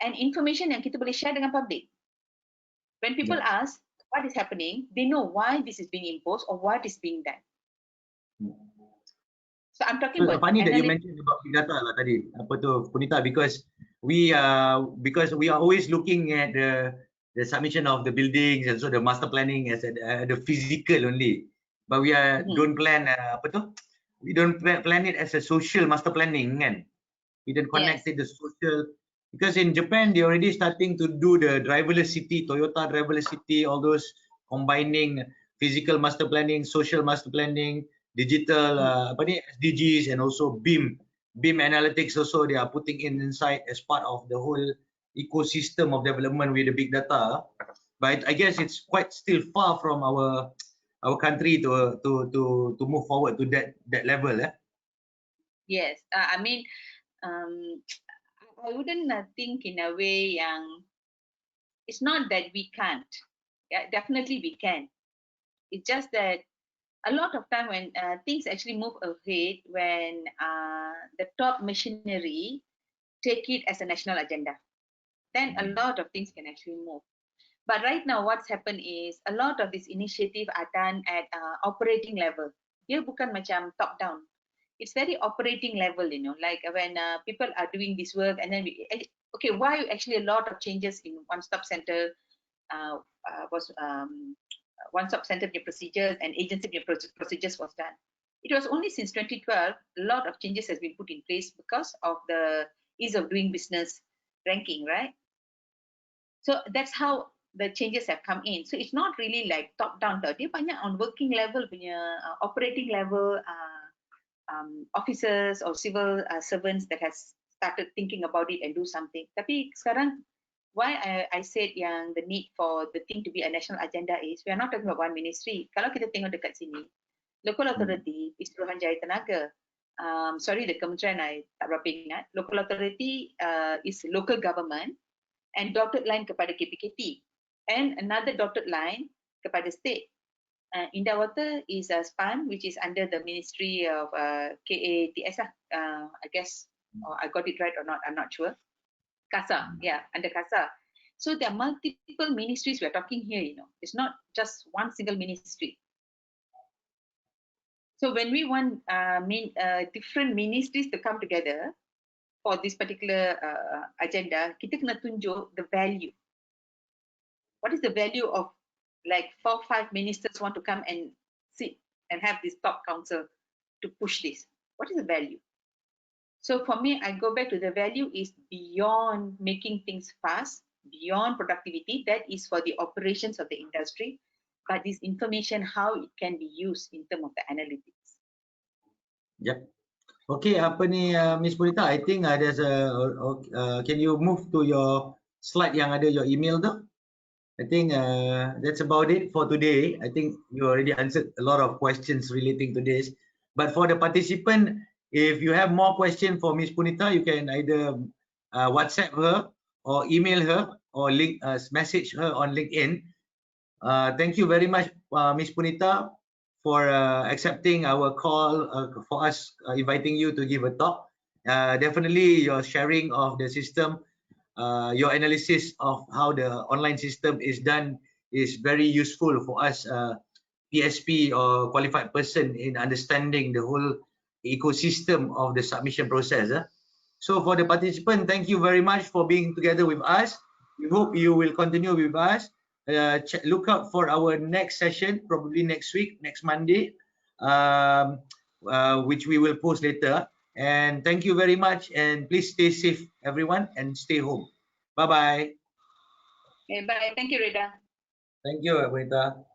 And information yang kita boleh share dengan public. When people ask what is happening, they know why this is being imposed or what is being done. So I'm talking about funny that you mentioned about big data lah tadi, apa tu, Punita, because we are always looking at the submission of the buildings and so the master planning as the physical only, but we don't plan apa tu, we don't plan it as a social master planning, kan? We don't connect it to social, because in Japan they already starting to do the driverless city, Toyota driverless city, all those combining physical master planning, social master planning, digital SDGs, and also BIM analytics also they are putting inside as part of the whole ecosystem of development with the big data. But I guess it's quite still far from our country to move forward to that level. Yes, I mean, I wouldn't think in a way yang it's not that we can't. Yeah, definitely we can. It's just that a lot of time when things actually move ahead, when the top machinery take it as a national agenda, then a lot of things can actually move. But right now what's happened is a lot of these initiatives are done at operating level. Dia bukan macam top down. It's very operating level, like when people are doing this work, and then why actually a lot of changes in one-stop center was one-stop center procedures and agency procedures was done. It was only since 2012 a lot of changes has been put in place because of the ease of doing business ranking, right? So that's how the changes have come in. So it's not really like top down. Dia banyak on working level punya operating level officers or civil servants that has started thinking about it and do something. Tapi sekarang, why I said yang the need for the thing to be a national agenda is we are not talking about one ministry. Kalau kita tengok dekat sini, local authority is Suruhanjaya Tenaga. Sorry, the kementerian I tak berapa ingat. Local authority is local government and dotted line kepada KPKT and another dotted line kepada state. Indah Water is a SPAN, which is under the Ministry of KATS, I guess, or I got it right or not, I'm not sure. CASA, yeah, under CASA. So there are multiple ministries we're talking here, It's not just one single ministry. So when we want different ministries to come together for this particular agenda, kita kena tunjuk the value. What is the value of like 4 or 5 ministers want to come and sit and have this top council to push this? What is the value? So for me, I go back to the value is beyond making things fast, beyond productivity. That is for the operations of the industry. But this information, how it can be used in terms of the analytics. Yep. Okay, apa ni, Miss Punita? I think there's a. Can you move to your slide yang ada your email tu. I think that's about it for today. I think you already answered a lot of questions relating to this. But for the participant, if you have more questions for Miss Punita, you can either WhatsApp her or email her or message her on LinkedIn. Thank you very much, Miss Punita, for accepting our call for us inviting you to give a talk. Definitely your sharing of the system, your analysis of how the online system is done is very useful for us PSP or qualified person in understanding the whole ecosystem of the submission process. So for the participant, thank you very much for being together with us. We hope you will continue with us. Look out for our next session, probably next week, next Monday, which we will post later. And thank you very much. And please stay safe, everyone, and stay home. Bye-bye. Okay, bye. Thank you, Rida. Thank you, Rita.